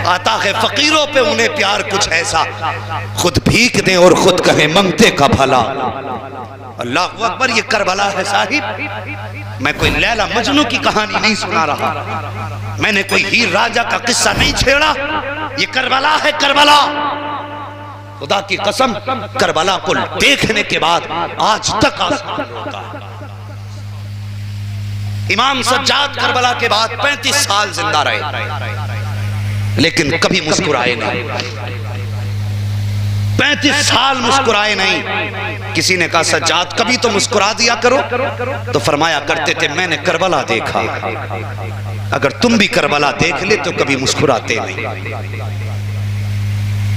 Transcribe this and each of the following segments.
आता है फकीरों पे उन्हें प्यार कुछ ऐसा, खुद भीख दे और खुद कहे मंगते का भला। अल्लाह अकबर, ये करबला है साहिब। मैं कोई लैला मजनू की कहानी नहीं सुना रहा, मैंने कोई हीर राजा का किस्सा नहीं छेड़ा, ये करबला है करबला। खुदा की कसम, करबला को देखने के बाद आज तक आसमान रोता है। इमाम सज्जाद करबला के बाद 35 साल जिंदा रहे, लेकिन कभी मुस्कुराए नहीं। 35 साल मुस्कुराए नहीं। किसी ने कहा सज्जाद कभी तो मुस्कुरा दिया करो, तो फरमाया करते थे मैंने करबला देखा, अगर तुम भी करबला देख ले तो कभी मुस्कुराते नहीं।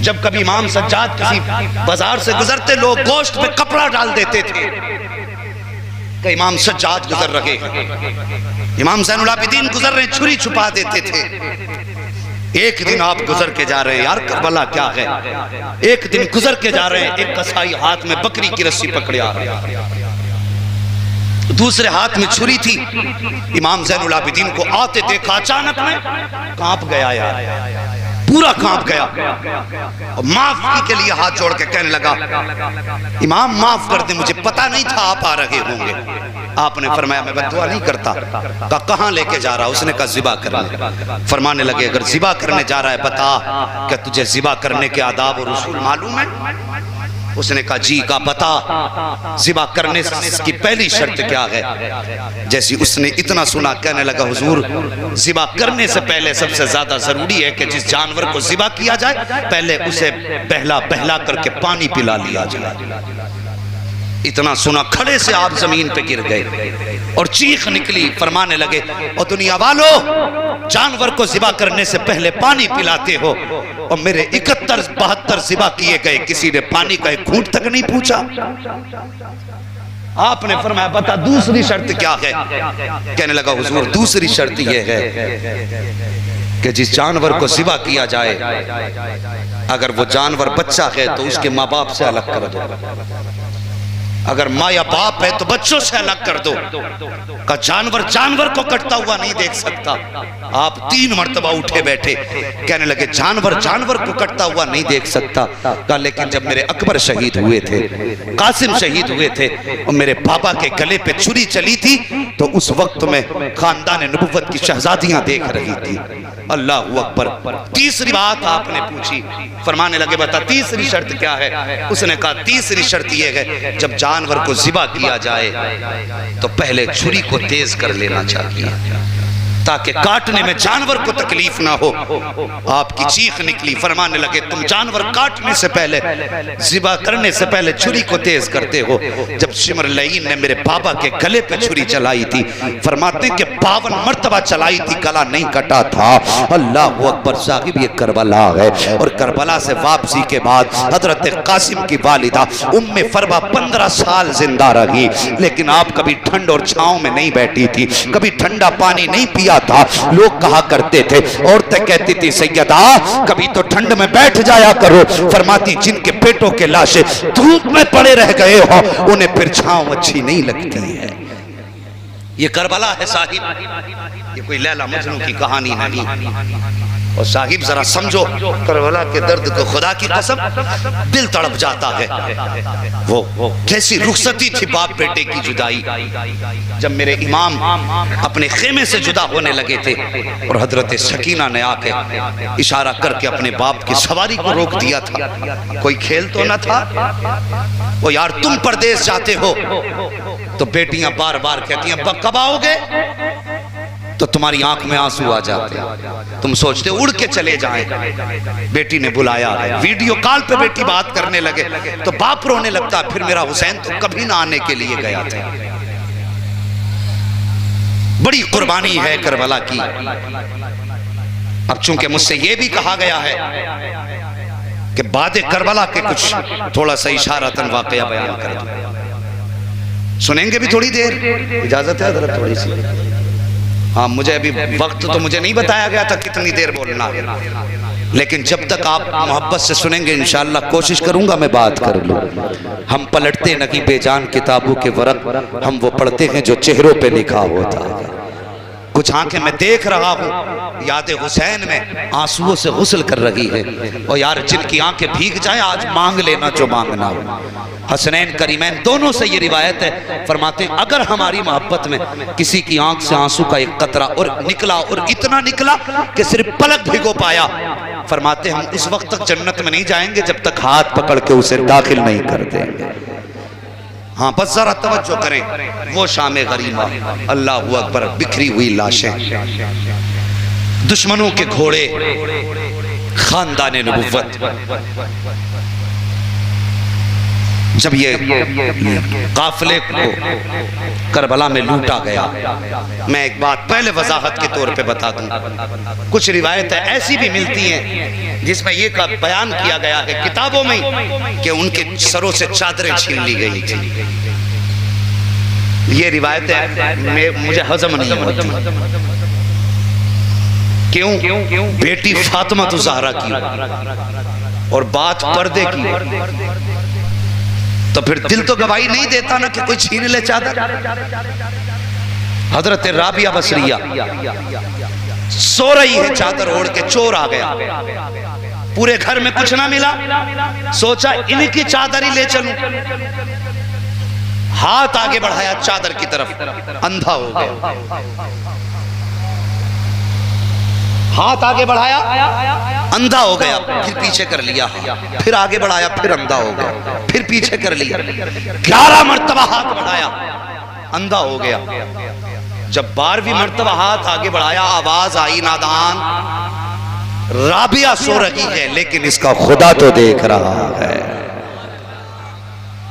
जब कभी इमाम सज्जाद किसी बाजार से गुजरते, लोग गोश्त पे कपड़ा डाल देते थे कि इमाम सज्जाद गुजर रहे हैं, इमाम ज़ैनुल आबिदीन गुजर रहे, छुरी छुपा देते थे। एक दिन आप गुजर के जा रहे हैं, यार करबला क्या है, एक दिन गुजर के जा रहे हैं, एक कसाई हाथ में बकरी की रस्सी पकड़े आ रहा है, दूसरे हाथ में छुरी थी। इमाम ज़ैनुल आबिदीन को आते देखा, अचानक में कांप गया यार, पूरा कांप गया और माफी के लिए हाथ जोड़ के कहने लगा इमाम माफ कर दे, मुझे पता नहीं था आप आ रहे होंगे। आपने फरमाया मैं बद्दुआ नहीं करता। कहा कहां लेके जा रहा? उसने कहा जिबा करने। फरमाने लगे अगर जिबा करने जा रहा है बता, क्या तुझे जिबा करने के आदाब और उसूल मालूम है? उसने कहा जी। का बता जिबा करने की पहली शर्त क्या है? जैसी उसने इतना सुना, कहने लगा हुजूर जिबा करने से पहले सबसे ज्यादा जरूरी है कि जिस जानवर को जिबा किया जाए पहले उसे बहला बहला करके पानी पिला लिया जाए। इतना सुना खड़े से आप जमीन पे गिर गए और चीख निकली। फरमाने लगे और दुनिया वालों, जानवर को जिबा करने से पहले पानी पिलाते हो और मेरे 71-72 जिबा किए गए, किसी ने पानी का एक घूंट तक नहीं पूछा। आपने फरमाया बता दूसरी शर्त क्या है? कहने लगा हुजूर दूसरी शर्त यह है कि जिस जानवर को जिबा किया जाए अगर वो जानवर बच्चा है तो उसके माँ बाप से अलग कर दो, अगर माँ या बाप है तो बच्चों से अलग कर दो। का जानवर जानवर को कटता हुआ नहीं देख सकता। आप 3 मर्तबा उठे बैठे, कहने लगे जानवर जानवर को कटता हुआ नहीं देख सकता। कहा लेकिन जब मेरे अकबर शहीद हुए थे, कासिम शहीद हुए थे और मेरे पापा के गले पे छुरी चली थी तो उस वक्त में खानदान नबुव्वत की शहजादियां देख रही थी। अल्लाह अकबर। तीसरी बात आपने पूछी, फरमाने लगे बता तीसरी शर्त क्या है? उसने कहा तीसरी शर्त यह है जब जानवर को जिबा किया जाए तो पहले छुरी को तेज कर लेना चाहिए ताकि काटने में जानवर को तकलीफ ना हो। आपकी चीख निकली। फरमाने लगे तुम जानवर काटने से पहले, जिबा करने से पहले छुरी को तेज करते हो। जब शिमर लईन ने मेरे बाबा के गले पे छुरी चलाई थी, फरमाते कि 52 मर्तबा चलाई थी, गला नहीं कटा था। अल्लाह अकबर साहिब, ये करबला है। और करबला से वापसी के बाद हजरत कासिम की वालिदा उम्मे फरवा 15 साल जिंदा रही, लेकिन आप कभी ठंड और छांव में नहीं बैठी थी, कभी ठंडा पानी नहीं पिया था। लोग कहा करते थे, औरतें कहती थी सैयदा कभी तो ठंड में बैठ जाया करो। फरमाती जिनके पेटों के लाशें धूप में पड़े रह गए हो उन्हें फिर छांव अच्छी नहीं लगती है। ये करबला है साहिब, ये कोई लैला मजनू की कहानी नहीं। और साहिब जरा समझो करबला के दर्द को, खुदा की कसम दिल तड़प जाता है। वो कैसी रुखसती थी बाप बेटे की जुदाई। जब मेरे इमाम अपने खेमे से जुदा होने लगे थे और हजरत सकीना ने आके इशारा करके अपने बाप की सवारी को रोक दिया था, कोई खेल तो न था। वो यार तुम परदेश जाते हो तो बेटियां बार बार कहती हैं कब आओगे, तो तुम्हारी आंख में आंसू आ जाते, तुम सोचते उड़ के चले जाएं। बेटी ने बुलाया, वीडियो कॉल पे बेटी बात करने लगे तो बाप रोने लगता, फिर मेरा हुसैन तो कभी ना आने के लिए गया था। बड़ी कुर्बानी है करबला की। अब चूंकि मुझसे यह भी कहा गया है कि बादे करबला के कुछ थोड़ा सा इशारतन वाकया बयान कर दूं, सुनेंगे भी थोड़ी देर? इजाजत है जरा थोड़ी सी? हाँ, मुझे अभी वक्त तो मुझे नहीं बताया गया था कितनी देर बोलना है, लेकिन जब तक आप मोहब्बत से सुनेंगे इंशाअल्लाह कोशिश करूंगा मैं बात कर लूं। हम पलटते नहीं बेजान किताबों के वरक, हम वो पढ़ते हैं जो चेहरों पे लिखा होता है। कुछ आंखें मैं देख रहा हूँ याद हुसैन में आंसुओं से गुस्ल कर रही है। और यार जिनकी आंखें भीग जाए आज मांग लेना जो मांगना हो। हसनैन करीमैन दोनों से ये रिवायत है, फरमाते हैं अगर हमारी मोहब्बत में किसी की आंख से आंसू का एक कतरा और निकला और इतना निकला कि सिर्फ पलक भिगो पाया, फरमाते हम उस वक्त तक जन्नत में नहीं जाएंगे जब तक हाथ पकड़ के उसे दाखिल नहीं कर देंगे। हाँ बस जरा तवज्जो करें, वो शाम गरीबा, अल्लाहू अकबर, बिखरी हुई लाशें, दुश्मनों के घोड़े, खानदाने नबुव्वत। जब ये काफिले को करबला में लूटा गया, मैं एक बात पहले वजाहत के तौर पे बता दूं, कुछ रिवायतें ऐसी भी मिलती हैं जिसमें ये का बयान किया गया है किताबों में कि उनके सरों से चादरें छीन ली गई थी। ये रिवायतें मुझे हजम नहीं होती। क्यों? बेटी फातिमा तो ज़हरा की और बात पर्दे की, तो फिर दिल तो गवाही नहीं देता ना कि कोई छीन ले चादर। हजरत राबिया बसरिया सो रही है, चादर ओढ़ के चोर आ गया, पूरे घर में कुछ ना मिला, सोचा इनकी चादर ही ले चलूं। हाथ आगे बढ़ाया चादर की तरफ, अंधा हो गया। हाथ आगे बढ़ाया, अंधा हो गया, फिर पीछे कर लिया, फिर आगे बढ़ाया, फिर अंधा हो गया, फिर पीछे कर लिया, 11 मर्तबा हाथ बढ़ाया, अंधा हो गया। जब 12वीं मर्तबा हाथ आगे बढ़ाया, आवाज आई, नादान, राबिया सो रही है लेकिन इसका खुदा तो देख रहा है।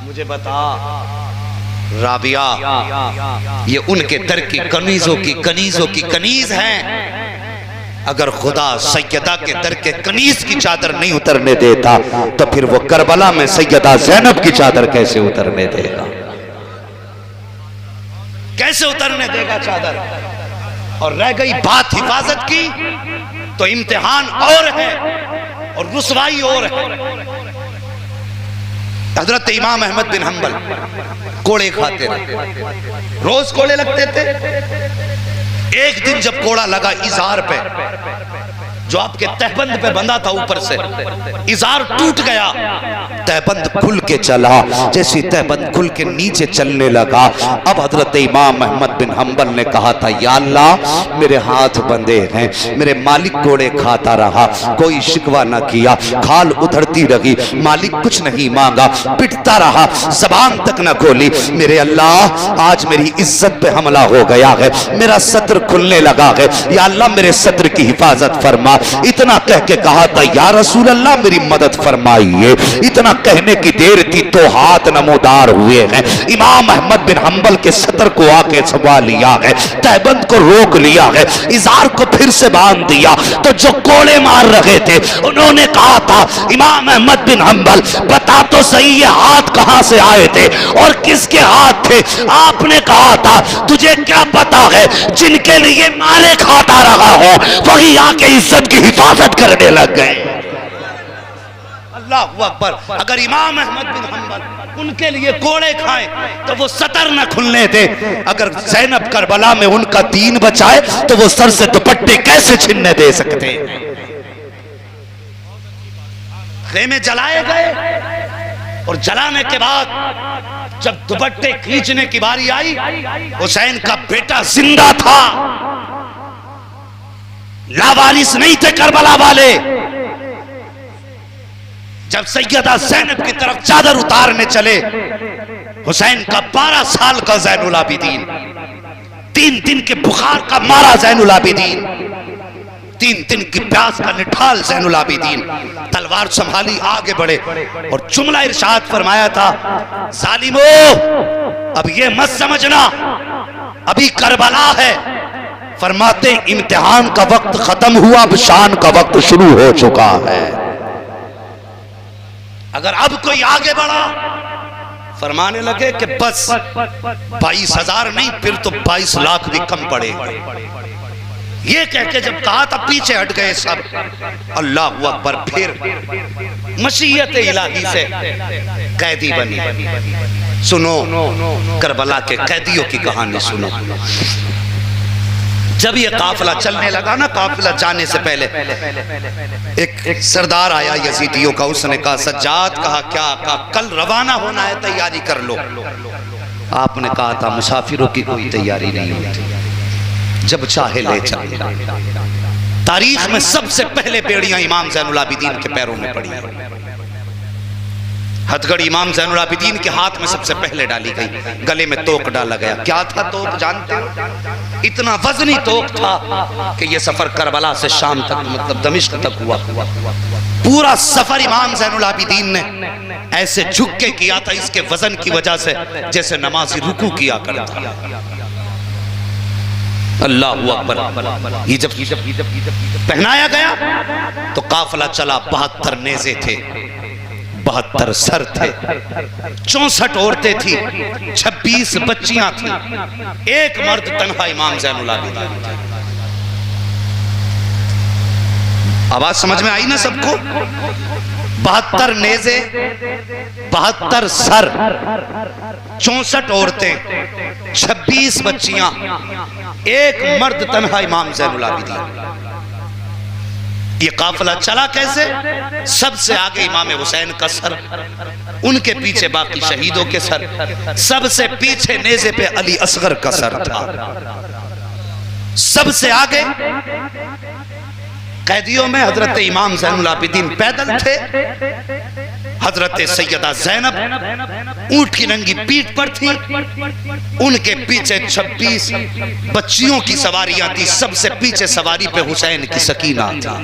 मुझे बता राबिया ये उनके दर की कनीजों की कनीज है। अगर खुदा सैयदा के दर के कनीज की चादर नहीं उतरने देता तो फिर वो करबला में सैयदा ज़ैनब की चादर कैसे उतरने देगा? कैसे उतरने देगा चादर? और रह गई बात हिफाजत की, तो इम्तिहान और है और रुसवाई और है। हजरत इमाम अहमद बिन हम्बल कोड़े खाते थे, रोज कोड़े लगते थे। एक दिन जब कोड़ा लगा इजार पे, जो आपके तहबंद पे बंधा था, ऊपर से इजार टूट गया, तहबंद खुल के चला। जैसी तहबंद खुल के नीचे चलने लगा, अब हजरत इमाम अहमद बिन हम्बल ने कहा था, या अल्लाह मेरे हाथ बंधे हैं, मेरे मालिक कोड़े खाता रहा, कोई शिकवा ना किया, खाल उधरती रही, मालिक कुछ नहीं मांगा, पिटता रहा, जबान तक न खोली। मेरे अल्लाह आज मेरी इज्जत पे हमला हो गया है, मेरा सत्र खुलने लगा है, या अल्लाह मेरे सत्र की हिफाजत फरमा। इतना कह के कहा था, या रसूल अल्लाह मेरी मदद फरमाइए। इतना कहने की देर थी तो हाथ नमोदार हुए हैं। इमाम अहमद बिन हम्बल के सतर को आके छुपा लिया है, तहबंद को रोक लिया है, इजार को फिर से बांध दिया। तो जो कोड़े मार रहे थे उन्होंने कहा था, इमाम अहमद बिन हम्बल बता तो सही ये हाथ कहां से आए थे और किसके हाथ थे? आपने कहा था, तुझे क्या पता है, जिनके लिए मारे खाता रहा हो वही आके इज्जत की हिफाजत करने लग गए। अल्लाहू अकबर। अगर इमाम अहमद बिन हम्बल उनके लिए कोड़े खाए तो वो सतर न खुलने दे। अगर ज़ैनब करबला में उनका दीन बचाए तो वो सर से दुपट्टे कैसे छीनने दे सकते? खेमे जलाए गए और जलाने के बाद जब दुपट्टे खींचने की बारी आई, हुसैन का बेटा जिंदा था, लावारिस नहीं थे करबला वाले। जब सैयदा ज़ैनब की तरफ चादर उतारने चले, हुसैन का 12 साल का ज़ैनुल आबिदीन, 3 दिन के बुखार का मारा ज़ैनुल आबिदीन, 3 दिन की प्यास का निठाल ज़ैनुल आबिदीन, तलवार संभाली आगे बढ़े और जुमला इरशाद फरमाया था, जालिमो अब ये मत समझना अभी करबला है। फरमाते इम्तिहान का वक्त खत्म हुआ, अब शान का वक्त शुरू हो चुका है। अगर अब कोई आगे बढ़ा, फरमाने लगे कि बस 22,000 नहीं, फिर तो 22 लाख भी कम पड़ेगा। ये कह के जब कहा था पीछे हट गए सब। अल्लाहू अकबर। फिर मशीयत इलाही से कैदी बनी। सुनो करबला के कैदियों की कहानी सुनो। जब ये काफिला चलने लगा ना, काफिला जाने से पहले एक सरदार आया यजीदियों का, उसने कहा सज्जाद, कहा क्या? कहा कल रवाना होना है, तैयारी कर लो। आपने कहा था मुसाफिरों की कोई तैयारी नहीं होती, जब चाहे ले चले। तारीख में सबसे पहले बेड़ियां इमाम ज़ैनुल आबिदीन के पैरों में पड़ी। हथगढ़ इमाम ज़ैनुल आबिदीन के हाथ में सबसे पहले डाली गई, गले में तोक डाला गया। क्या था तोक जानते हो? इतना वजनी तोक था कि यह सफर करबला से शाम तक, मतलब दमिश्क तक हुआ। पूरा सफर इमाम ज़ैनुल आबिदीन ने ऐसे झुक के किया था, इसके वजन की वजह से, जैसे नमाजी रुकू किया करता। अल्लाहु अकबर। ये जब पहनाया गया तो काफिला चला। 72 नेज़े थे, 72 सर थे, 64 औरतें थी, 26 बच्चियां थी, एक मर्द तन्हा इमाम ज़ैनुल आबिदीन। आवाज समझ में आई ना सबको? 72 नेज़े, 72 सर, 64 औरतें, 26 बच्चियां, एक मर्द तन्हा इमाम ज़ैनुल आबिदीन। ये काफिला चला कैसे? सबसे आगे इमाम हुसैन का सर, उनके पीछे बाकी शहीदों के सर, सबसे पीछे नेज़े पे अली असगर का सर था। सबसे आगे कैदियों में हजरत इमाम ज़ैनुल आबिदीन पैदल थे, हजरत सैयदा ज़ैनब ऊंट की नंगी पीठ पर थी, उनके पीछे 26 बच्चियों की सवारियां थी, सबसे पीछे सवारी पे हुसैन की सकीना थी।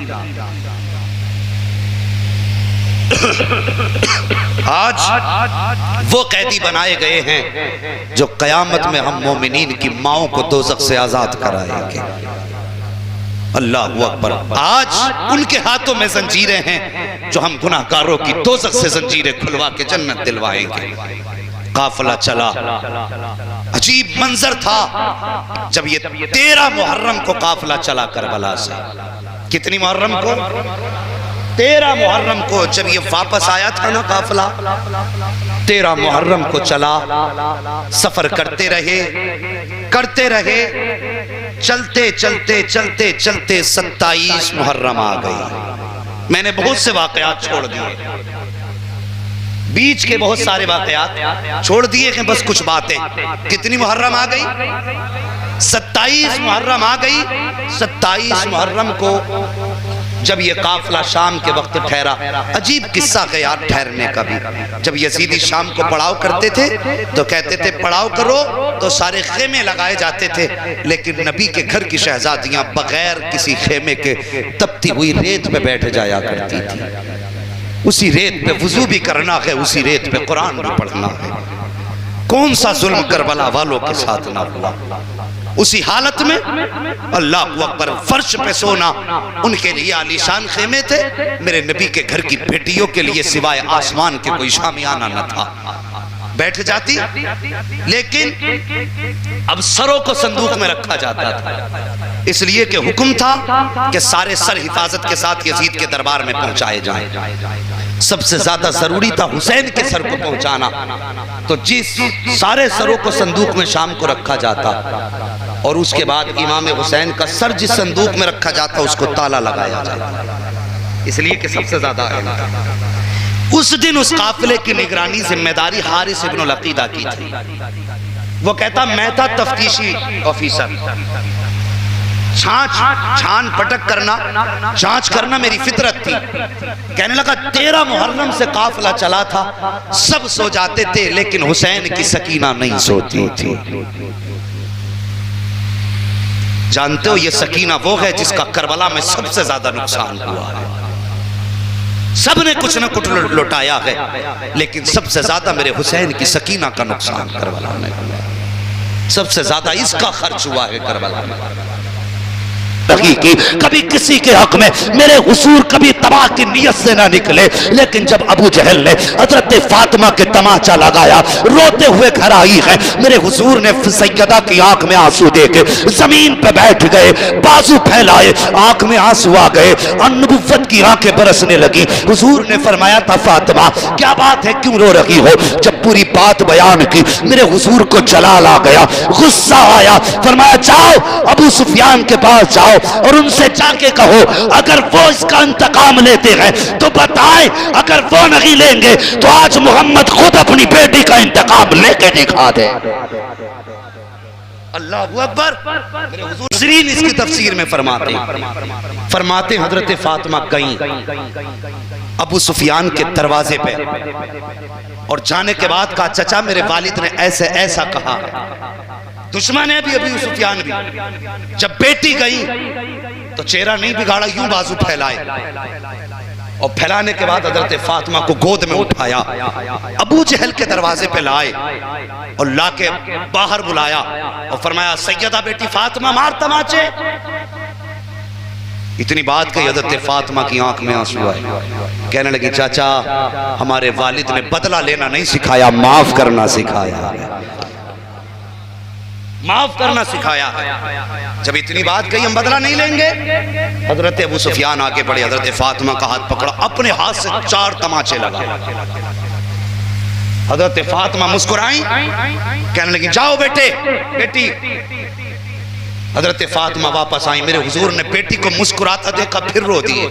आज वो कैदी बनाए गए हैं जो कयामत में हम मोमिनीन की माओं को दोज़ख से आजाद कराएंगे। अल्लाहु अकबर। आज उनके हाथों में जंजीरें हैं जो हम गुनाहगारों की दोज़ख से जंजीरें खुलवा के जन्नत दिलवाएंगे। काफिला चला, अजीब मंजर था जब ये 13 मुहर्रम को काफिला चला करबला से। कितनी मुहर्रम को? 13 मुहर्रम को जब ये वापस आया था ना काफिला, 13 मुहर्रम को चला, सफर करते रहे, चलते चलते चलते चलते 27 मुहर्रम आ गई। मैंने बहुत से वाकयात छोड़ दिए, बीच के बहुत सारे वाकयात छोड़ दिए हैं, बस कुछ बातें। कितनी मुहर्रम आ गई? 27 मुहर्रम आ गई। 27 मुहर्रम को जब ये काफिला शाम के वक्त ठहरा, अजीब किस्सा है यार ठहरने का भी। जब यजीदी शाम को पड़ाव करते थे तो कहते थे पड़ाव करो, तो सारे खेमे लगाए जाते थे, लेकिन नबी के घर की शहजादियां बगैर किसी खेमे के तपती हुई रेत पे बैठ जाया करती थी। उसी रेत पे वुजू भी करना है, उसी रेत पे कुरान भी पढ़ना है। कौन सा जुल्म करबला वालों के साथ ना हुआ। उसी हालत में अल्लाहु अकबर, फर्श पे सोना उनके लिए आलीशान खेमे थे, मेरे नबी के घर की बेटियों के लिए सिवाय आसमान के कोई शामियाना न था। बैठ जाती, लेकिन अब सरों को संदूक में रखा जाता था, इसलिए कि हुक्म था कि सारे सर हिफाजत के साथ यजीद के दरबार में पहुंचाए जाएं। सबसे ज्यादा जरूरी था हुसैन के सर को पहुंचाना, तो जिस सारे सरों को संदूक में शाम को रखा जाता, और उसके बाद इमाम हुसैन का सर जिस संदूक में रखा जाता उसको ताला लगाया जाता, इसलिए कि सबसे ज्यादा उस दिन उस काफिले की निगरानी जिम्मेदारी हारिस इब्न अकीदा की थी। वो कहता मैं था तफ्तीशी ऑफिसर, छान पटक करना, जांच करना मेरी फितरत थी। कहने लगा 13 मुहर्रम से काफिला चला था, सब सो जाते थे लेकिन हुसैन की सकीना नहीं सोती थी। जानते हो ये सकीना वो है जिसका करबला में सबसे ज्यादा नुकसान हुआ है। सबने कुछ न कुछ लुटाया है, लेकिन सबसे ज्यादा मेरे हुसैन की सकीना का नुकसान करबला में हुआ। सबसे ज्यादा इसका खर्च हुआ है करबला में। नहीं की, कभी किसी के हक में मेरे हुजूर कभी तबाह की नीयत से ना निकले। लेकिन जब अबू जहल ने हजरत फातिमा के तमाचा लगाया, रोते हुए घर आई है, मेरे हुजूर ने सैयदा की आंख में आंसू देके जमीन पे बैठ गए, बाजू फैलाए, आंख में आंसू आ गए और नबुव्वत की आंखें बरसने लगी। हुजूर ने फरमाया था, फातिमा क्या बात है, क्यों रो रही हो? जब पूरी बात बयान की, मेरे हुजूर को जलाल आ गया, गुस्सा आया। फरमाया जाओ अबू सुफियान के पास जाओ और उनसे जाके कहो अगर वो इसका इंतकाम लेते हैं तो बताएं, अगर वो नहीं लेंगे तो आज मोहम्मद खुद अपनी बेटी का इंतकाम लेके दिखा दे। अल्लाहू अकबर। मेरे हुजूर नसरीन इसकी तफसीर में फरमाते हजरत फातिमा गई अबू सुफियान के दरवाजे पे और जाने के बाद कहा, चचा मेरे वालिद ने ऐसे ऐसा कहा। दुश्मन है भी अबू सुफियान भी। जब बेटी गई तो चेहरा नहीं बिगाड़ा, यूं बाजू फैलाए और फैलाने के बाद हजरत फातिमा को गोद में उठाया, अबू जहल के दरवाजे पे लाए और लाके बाहर बुलाया और फरमाया, सैयदा बेटी फातिमा मार तमाचे। इतनी बात कही, हजरत फातिमा की आंख में आंसू आए, कहने लगी, चाचा हमारे वालिद ने बदला लेना नहीं सिखाया, माफ करना सिखाया, माफ करना सिखाया है। जब इतनी बात कही, हम बदला नहीं लेंगे। हजरत अबू सुफियान आगे बढ़े, हजरत फातिमा का हाथ पकड़ा, अपने हाथ से 4 तमाचे लगा। हजरत फातिमा मुस्कुराई, कहने लगी, जाओ बेटे बेटी। हजरत फातिमा वापस आई, मेरे हुजूर ने बेटी को मुस्कुराता देखा, फिर रो दिए।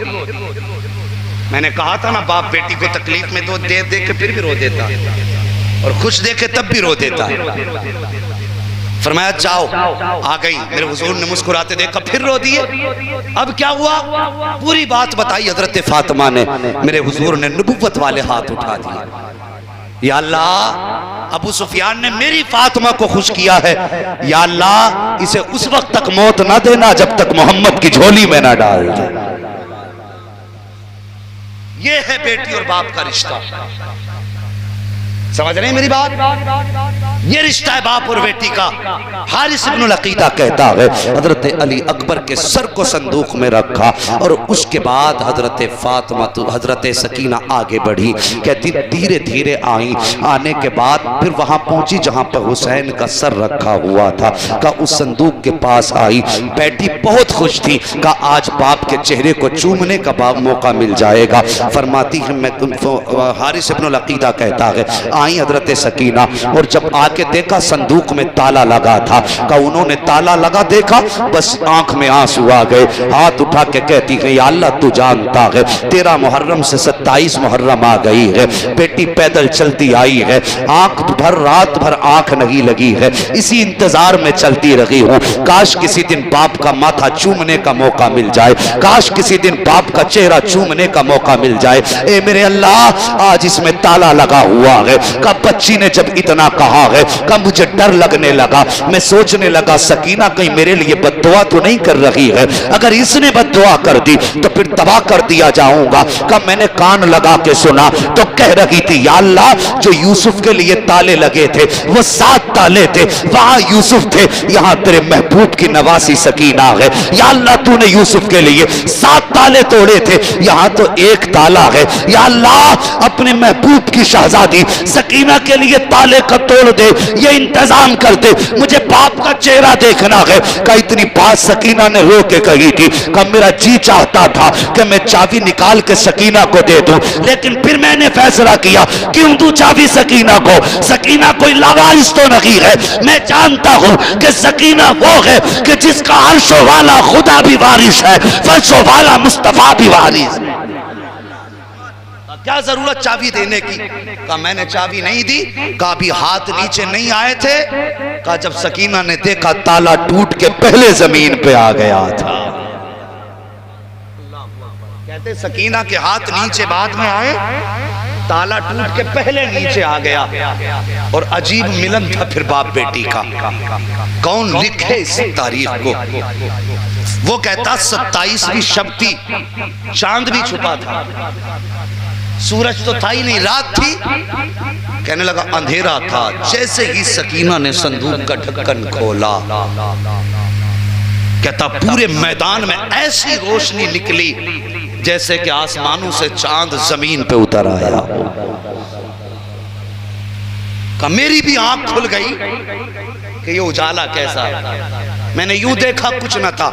मैंने कहा था ना, बाप बेटी को तकलीफ में तो दे दे के फिर भी रो देता और खुश देखे तब भी रो देता। फरमाया जाओ, आ गई। मेरे हुजूर ने मुस्कुराते देखा, फिर रो दिए। अब क्या हुआ, पूरी बात बताई हजरत फातिमा ने। मेरे हुजूर ने नबुव्वत वाले हाथ उठा दिए। या अल्लाह, अबू सुफियान ने मेरी फातिमा को खुश किया है, या अल्लाह इसे उस वक्त तक मौत ना देना जब तक मोहम्मद की झोली में ना डाल दे। ये है बेटी और बाप का रिश्ता। समझ रहे हैं मेरी बात? ये रिश्ता है बाप और बेटी का। हारिस इब्नुल अकीदा कहता है, हजरत अली अकबर के सर को संदूक में रखा और उसके बाद हजरत फातिमा हजरत सकीना आगे बढ़ी। कहती धीरे धीरे आई, आने के बाद फिर वहां पहुंची जहां पर हुसैन का सर रखा हुआ था। का उस संदूक के पास आई, बैठी, बहुत खुश थी। का आज बाप के चेहरे को चूमने का मौका मिल जाएगा। फरमाती है, मैं हारिस इब्नुल अकीदा कहता है, आई हजरत सकीना और जब आके देखा संदूक में ताला लगा था। का उन्होंने ताला लगा देखा, बस आंख में आंसू आ गए। हाथ उठा के कहती है, या अल्लाह तू जानता है 13 मुहर्रम से 27 मुहर्रम आ गई है, बेटी पैदल चलती आई है, आंख भर रात भर आंख नहीं लगी है, इसी इंतजार में चलती रही हूँ। काश किसी दिन बाप का माथा चूमने का मौका मिल जाए, काश किसी दिन बाप का चेहरा चूमने का मौका मिल जाए। ए मेरे अल्लाह, आज इसमें ताला लगा हुआ है। का बच्ची ने जब इतना कहा है, का मुझे डर लगने लगा। मैं सोचने लगा सकीना कहीं मेरे लिए बद्दुआ तो नहीं कर रही है, अगर इसने बद्दुआ कर दी तो फिर तबाह कर दिया जाऊंगा। का मैंने कान लगा के सुना तो कह रही थी, या अल्लाह जो यूसुफ के लिए ताले लगे थे वो 7 ताले थे, वहां यूसुफ थे, यहाँ तेरे महबूब की नवासी सकीना है। या अल्लाह तूने यूसुफ के लिए 7 ताले तोड़े थे, यहाँ तो 1 ताला है। या अल्लाह अपने महबूब की शहजादी सकीना के लिए ताले का तोड़ दे, ये इंतजाम कर दे, मुझे बाप का चेहरा देखना है। का इतनी बात सकीना ने रो के कही थी। का मेरा जी चाहता था कि मैं चाबी निकाल के सकीना को दे दूं, लेकिन फिर मैंने फैसला किया क्यों दूं चाबी सकीना को, सकीना कोई लावारिस तो नहीं है। मैं जानता हूं कि सकीना वो है कि जिसका अर्शो वाला खुदा भी वारिस है, फर्शो वाला मुस्तफा भी वारिस है। क्या जरूरत चाबी देने की? कहा मैंने चाबी नहीं दी। कहा अभी हाथ नीचे नहीं आए थे। कहा जब सकीना ने देखा ताला टूट के पहले जमीन पे आ गया था। कहते सकीना के हाथ नीचे बाद में आए, ताला टूट के पहले नीचे आ गया। और अजीब मिलन था फिर बाप बेटी का। कौन लिखे इस तारीख को? वो कहता 27वीं शक्ति, चांद भी छुपा था, सूरज तो था ही नहीं, रात थी। कहने लगा अंधेरा था। जैसे ही सकीना ने संदूक का ढक्कन खोला, कहता पूरे मैदान में ऐसी रोशनी निकली जैसे कि आसमानों से चांद जमीन पे उतर आया। का मेरी भी आंख खुल गई कि ये उजाला कैसा। मैंने यूं देखा कुछ न था,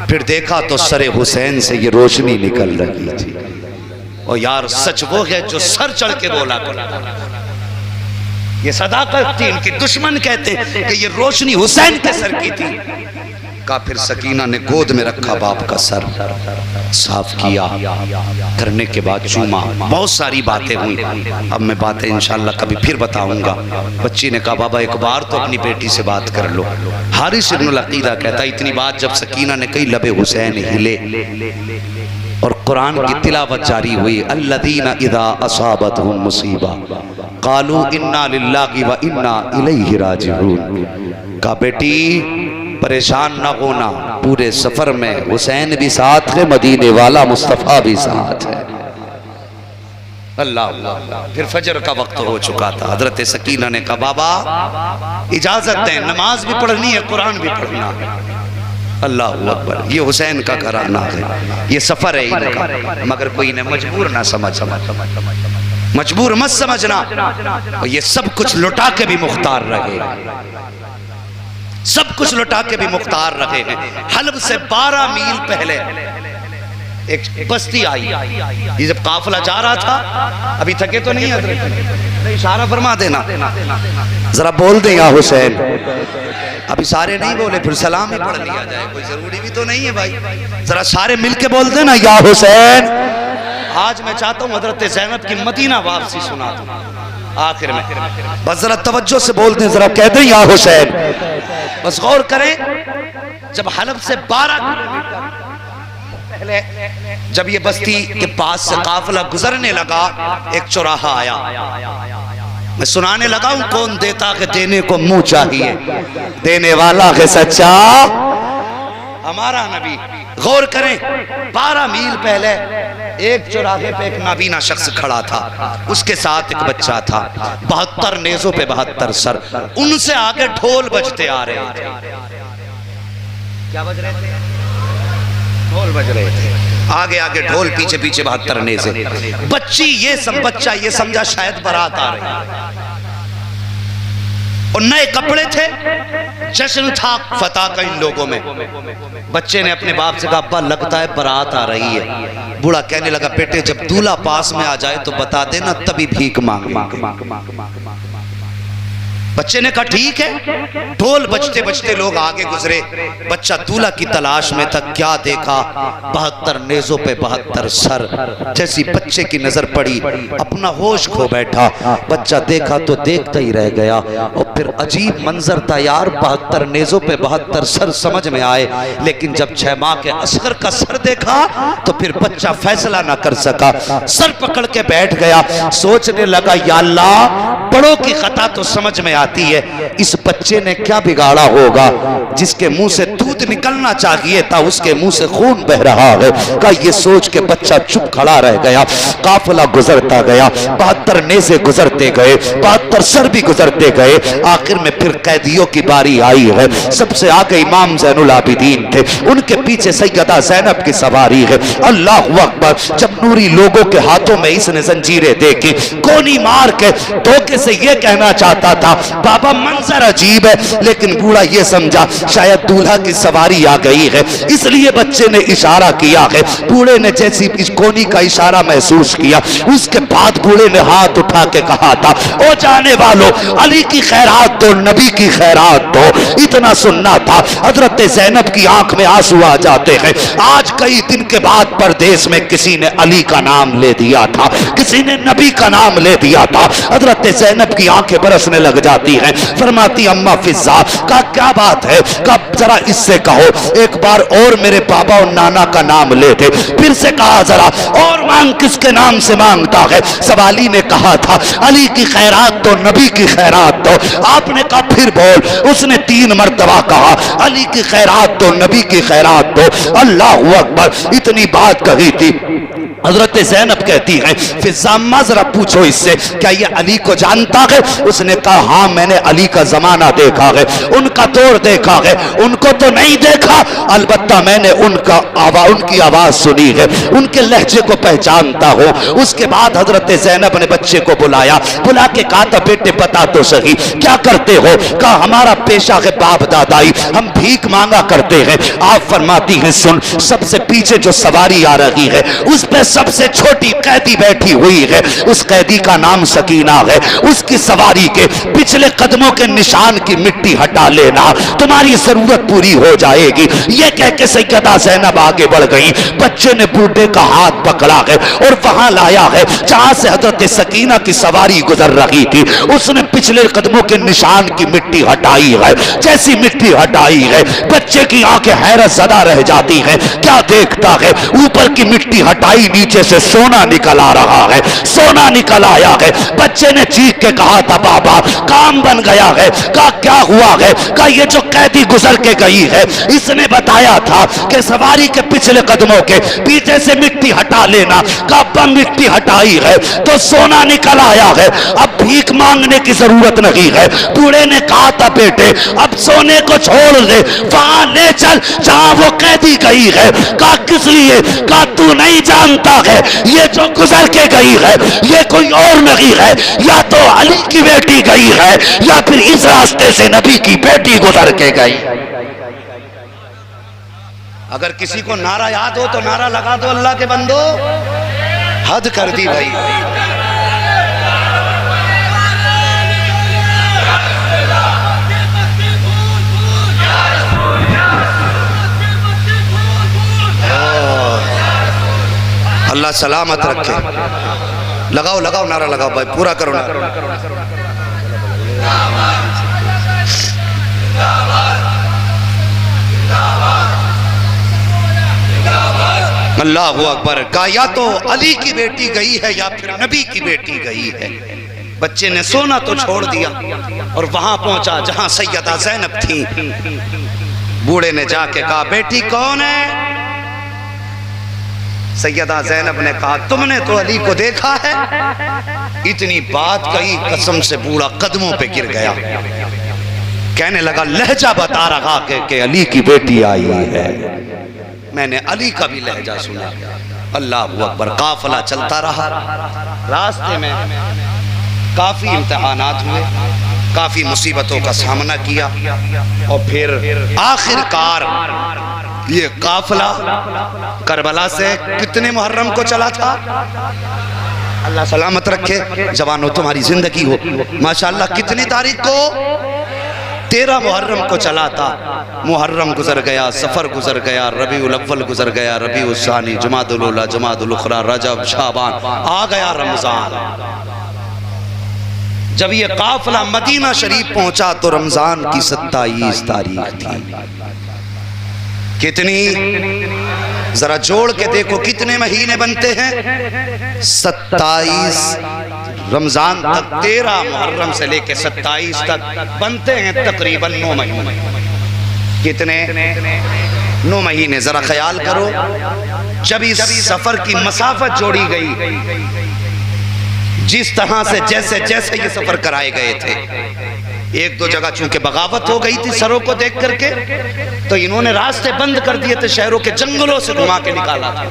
फिर देखा तो सरे हुसैन से ये रोशनी निकल रही थी। और यार सच वो है जो सर चढ़ के बोला करता। ये सदाकत थी इनकी। दुश्मन कहते कि ये रोशनी हुसैन के सर की थी। का फिर सकीना ने गोद में रखा बाप का सर, साफ किया, करने के बाद चूमा। बहुत सारी बातें हुई, अब मैं बातें इंशाल्लाह कभी फिर बताऊंगा। बच्ची ने कहा बाबा एक बार तो अपनी बेटी से बात कर लो। हारिस इब्नुल अकीदा कहता इतनी बात जब सकीना ने कही लबे हुसैन हिले और कुरान की तिलावत जारी हुई। अल्लज़ीना इज़ा असाबतहुम मुसीबा क़ालू इन्ना लिल्लाहि व इन्ना इलैहि राजिऊन। का बेटी परेशान ना होना, पूरे सफर में हुसैन भी साथ है, मदीने वाला मुस्तफ़ा भी साथ है। अल्लाह। फिर फजर का वक्त हो चुका था। हजरत सकीना ने कहा बाबा इजाजत दें, नमाज भी पढ़नी है, कुरान भी पढ़ना है। अल्लाह अकबर। ये हुसैन का घराना है, ये सफर है इनका, मगर कोई ने मजबूर ना समझ, मजबूर मत समझना। ये सब कुछ लुटा के भी मुख्तार रहे, सब कुछ लुटा के भी मुख्तार रहे हैं। हलब से 12 मील पहले एक बस्ती आई। ये जब काफिला जा रहा था, अभी थके तो नहीं है, इशारा फरमा देना, जरा बोल दे या हुसैन। अभी सारे नहीं बोले, फिर सलाम ही पढ़ लिया जाए, कोई जरूरी भी तो नहीं है भाई। जरा सारे मिलके बोल देना या हुसैन। आज मैं चाहता हूँ हजरत ज़ैनब की मदीना वापसी सुना दूं आखिर में। बस जरा तवज्जो से बोल दें, जरा कह दें या हुसैन। बस गौर करें, जब हलब से 12 किलोमीटर पहले जब ये बस्ती के पास से काफिला गुजरने लगा, एक चौराहा आया। मैं सुनाने लगा हूं कौन देता के देने को मुंह चाहिए, देने वाला है सच्चा हमारा नबी। गौर करें, 12 मील पहले एक चौराहे पे एक नाबीना शख्स खड़ा था, उसके साथ एक बच्चा था। 72 नेज़ों पे 72 सर। उनसे आगे ढोल बजते आ रहे थे। क्या बज रहे थे? ढोल बज रहे थे। आगे आगे ढोल, पीछे पीछे 72 नेज़े। बच्चा ये समझा शायद बारात आ रही, और नए कपड़े थे, जश्न था फतह का इन लोगों में। बच्चे ने अपने बाप से कहा अब्बा लगता है बारात आ रही है। बूढ़ा कहने लगा बेटे जब दूल्हा पास में आ जाए तो बता देना, तभी भीख मांगे। बच्चे ने कहा ठीक है। ढोल बजते बजते लोग आगे गुजरे। बच्चा दूल्हा की तलाश में था। क्या देखा? 72 नेज़ों पे 72 सर। जैसी बच्चे की नजर पड़ी, अपना होश खो बैठा। बच्चा देखा तो देखता ही रह गया। और फिर अजीब मंजर था यार, 72 नेज़ों पे 72 सर समझ में आए, लेकिन जब 6 माह के असगर का सर देखा तो फिर बच्चा फैसला ना कर सका, सर पकड़ के बैठ गया। सोचने लगा या अल्लाह, बड़ों की खता तो समझ में आती है, इस बच्चे ने क्या बिगाड़ा होगा जिसके मुंह से दूध निकलना चाहिए था उसके मुंह से खून बह रहा है। का ये सोच के बच्चा चुप खड़ा रह गया। काफिला गुजरता गया, 72 नेज़े गुजरते गए, 72 सर भी गुजरते गए। आखिर में फिर कैदियों की बारी आई है। सबसे आगे इमाम ज़ैनुल आबिदीन थे, उनके पीछे सैयदा ज़ैनब की सवारी है। अल्लाहु अकबर। जब नूरी लोगों के हाथों में इसने जंजीरें देखी, गोली मार के धोखे से ये कहना चाहता था बाबा मंजर अजीब है, लेकिन बूढ़ा ये समझा शायद दूल्हा की सवारी आ गई है, इसलिए बच्चे ने इशारा किया है। बूढ़े ने जैसी इस कोनी का इशारा महसूस किया, उसके बाद बूढ़े ने हाथ उठा के कहा था ओ जाने वालों, अली की खैरात दो, नबी की खैरात दो। इतना सुनना था, हजरत ज़ैनब की आंख में आंसू आ जाते हैं। आज कई दिन के बाद परदेश में किसी ने अली का नाम ले दिया था, किसी ने नबी का नाम ले दिया था। हजरत ज़ैनब की आंखें बरसने लग जाती है। फरमाती अम्मा फिजा का क्या बात है? का जरा इससे कहो एक बार और मेरे पापा और नाना का नाम ले दे। फिर से कहा जरा और मांग, किसके नाम से मांगता है? सवाली ने कहा था अली की खैरात तो, नबी की खैरात तो। आपने कहा फिर बोल। उसने 3 मर्तबा कहा अली की खैरात तो, नबी की खैरात तो। अल्लाहु अकबर। इतनी बात कही थी। हजरत ज़ैनब कहती है फिजा अम्मा जरा पूछो इससे क्या ये अली को जानती जानता है? उसने कहा हाँ मैंने अली का जमाना देखा है, उनका दौर देखा है, उनको तो नहीं देखा, अलबत्ता मैंने उनकी आवाज सुनी है, उनके लहजे को पहचानता हूं। उसके बाद हजरत ज़ैनब ने बच्चे को बुलाया, बुला के कहा था बेटे बता तो सही क्या करते हो? कहा हमारा पेशा है बाप दादाई, हम भीख मांगा करते हैं। आप फरमाती हैं सुन, सबसे पीछे जो सवारी आ रही है उस पे सबसे छोटी कैदी बैठी हुई है, उस कैदी का नाम सकीना है, उसकी सवारी के पिछले कदमों के निशान की मिट्टी हटा लेना, तुम्हारी जरूरत पूरी हो जाएगी। ये कह के सैयदा ज़ैनब आगे बढ़ गई। बच्चे ने बूढ़े का हाथ पकड़ा है और वहां लाया है जहां से हजरत सकीना की सवारी गुजर रही थी। उसने पिछले कदमों के निशान की मिट्टी हटाई है। जैसी मिट्टी हटाई है बच्चे की आंखें हैरत ज़दा रह जाती हैं। क्या देखता है? ऊपर की मिट्टी हटाई, नीचे से सोना निकल आ रहा है, सोना निकल आया है। बच्चे ने चीख के कहा था बाबा काम बन गया है। कहा क्या हुआ है? कहा ये जो कैदी गुजर के गई है इसने बताया था कि सवारी के पिछले कदमों के पीछे से मिट्टी हटा लेना। कहा मिट्टी हटाई है तो सोना निकल आया है, अब भीख मांगने की जरूरत नहीं है। बूढ़े ने कहा था बेटे अब सोने को छोड़ दे, वहां ले चल जहां वो कैदी गई है। कहा किस लिए? कहा तू नहीं जानता है ये जो गुजर के गई है ये कोई और नहीं है, या तो अली की बेटी गई है या फिर इस रास्ते से नबी की बेटी गुजर के गई। अगर किसी को नारा याद हो तो नारा लगा दो अल्लाह के बंदो। हद कर दी भाई। अल्लाह सलामत रखे। लगाओ लगाओ नारा लगाओ भाई, पूरा करो नारा। अल्लाहु अकबर। कहा या तो अली की बेटी गई है या फिर नबी की बेटी गई है। बच्चे ने सोना तो छोड़ दिया और वहां पहुंचा जहां सैयदा ज़ैनब थी। बूढ़े ने जाके कहा बेटी कौन है? सैयदा ज़ैनब ने कहा तुमने तो अली को देखा है। इतनी बात कही कसम से बूढ़ा कदमों पे गिर गया। कहने लगा लहजा बता रहा कि अली की बेटी आई है। मैंने अली का भी लहजा सुना। अल्लाह अकबर। काफिला चलता रहा। रास्ते में काफी इम्तिहानात हुए, काफी मुसीबतों का सामना किया और फिर आखिरकार ये काफिला करबला से कितने मुहर्रम को चला था? अल्लाह सलामत रखे। जवानों तुम्हारी जिंदगी हो माशाअल्लाह। कितनी तारीख को? 13 मुहर्रम को चला था। मुहर्रम गुजर गया, सफर गुजर गया, रबीउल अव्वल गुजर गया, रबीउल सानी, जमादुल उला, जमादुल उखरा, रजब, शाबान, आ गया रमजान। जब ये काफिला मदीना शरीफ पहुंचा तो रमजान की 27 तारीख थी। कितनी? जरा जोड़ के देखो कितने महीने बनते हैं? 27 रमजान तक, 13 मुहर्रम से लेके 27 तक बनते हैं तकरीबन 9 महीने। कितने? 9 महीने। जरा ख्याल करो जब इस सफर की मसाफत जोड़ी गई, जिस तरह से जैसे जैसे ये सफर कराए गए थे, एक दो जगह चूंकि बगावत हो गई थी सरों को देख करके, तो इन्होंने रास्ते बंद कर दिए थे, शहरों के जंगलों से घुमा के निकाला था।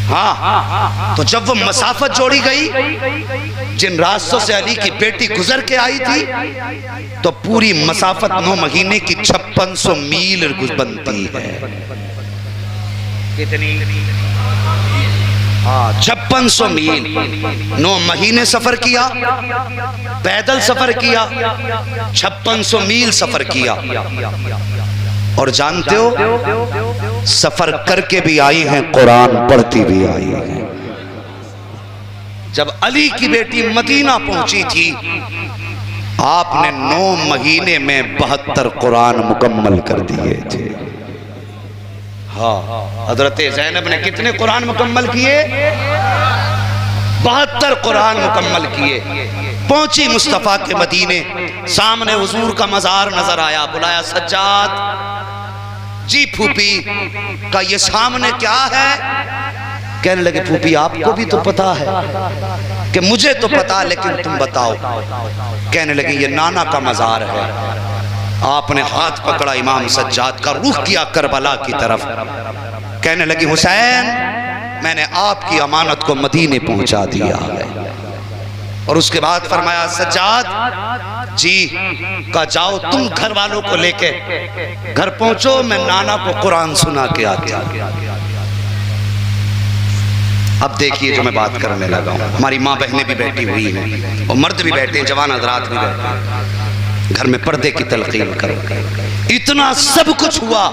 हाँ, तो जब वो मसाफत जोड़ी गई, जिन रास्तों से अली की बेटी गुजर के आई थी, तो पूरी मसाफत 9 महीने की 5600 मील बनती है। कितनी? 5600 मील। 9 महीने सफर किया, पैदल सफर किया, 5600 मील सफर किया। और जानते हो सफर करके भी आई हैं, कुरान पढ़ती भी आई हैं। जब अली की बेटी मदीना पहुंची थी, आपने 9 महीने में 72 कुरान मुकम्मल कर दिए थे। हाँ, हजरत ज़ैनब ने कितने कुरान मुकम्मल किए? 72 कुरान मुकम्मल किए। पहुंची मुस्तफ़ा के मदीने, सामने हुजूर का मज़ार नजर आया। बुलाया सज्जाद जी फूफी का, ये सामने क्या है? कहने लगे फूफी आपको भी तो पता है कि मुझे तो पता, लेकिन तुम बताओ। कहने लगे ये नाना का मज़ार है। आपने हाथ पकड़ा इमाम सज्जाद का, रुख किया करबला की तरफ। कहने लगी हुसैन मैंने आपकी अमानत को मदीने पहुंचा दिया है। और उसके बाद फरमाया सज्जाद जी का जाओ तुम घर वालों को लेके घर पहुंचो, मैं नाना को कुरान सुना के आता। अब देखिए जो मैं बात करने लगा हूं, हमारी माँ बहनें भी बैठी हुई हैं और मर्द भी बैठे हैं, जवान हजरात भी बैठे हैं। घर में पर्दे की तलकीन करो। इतना सब कुछ हुआ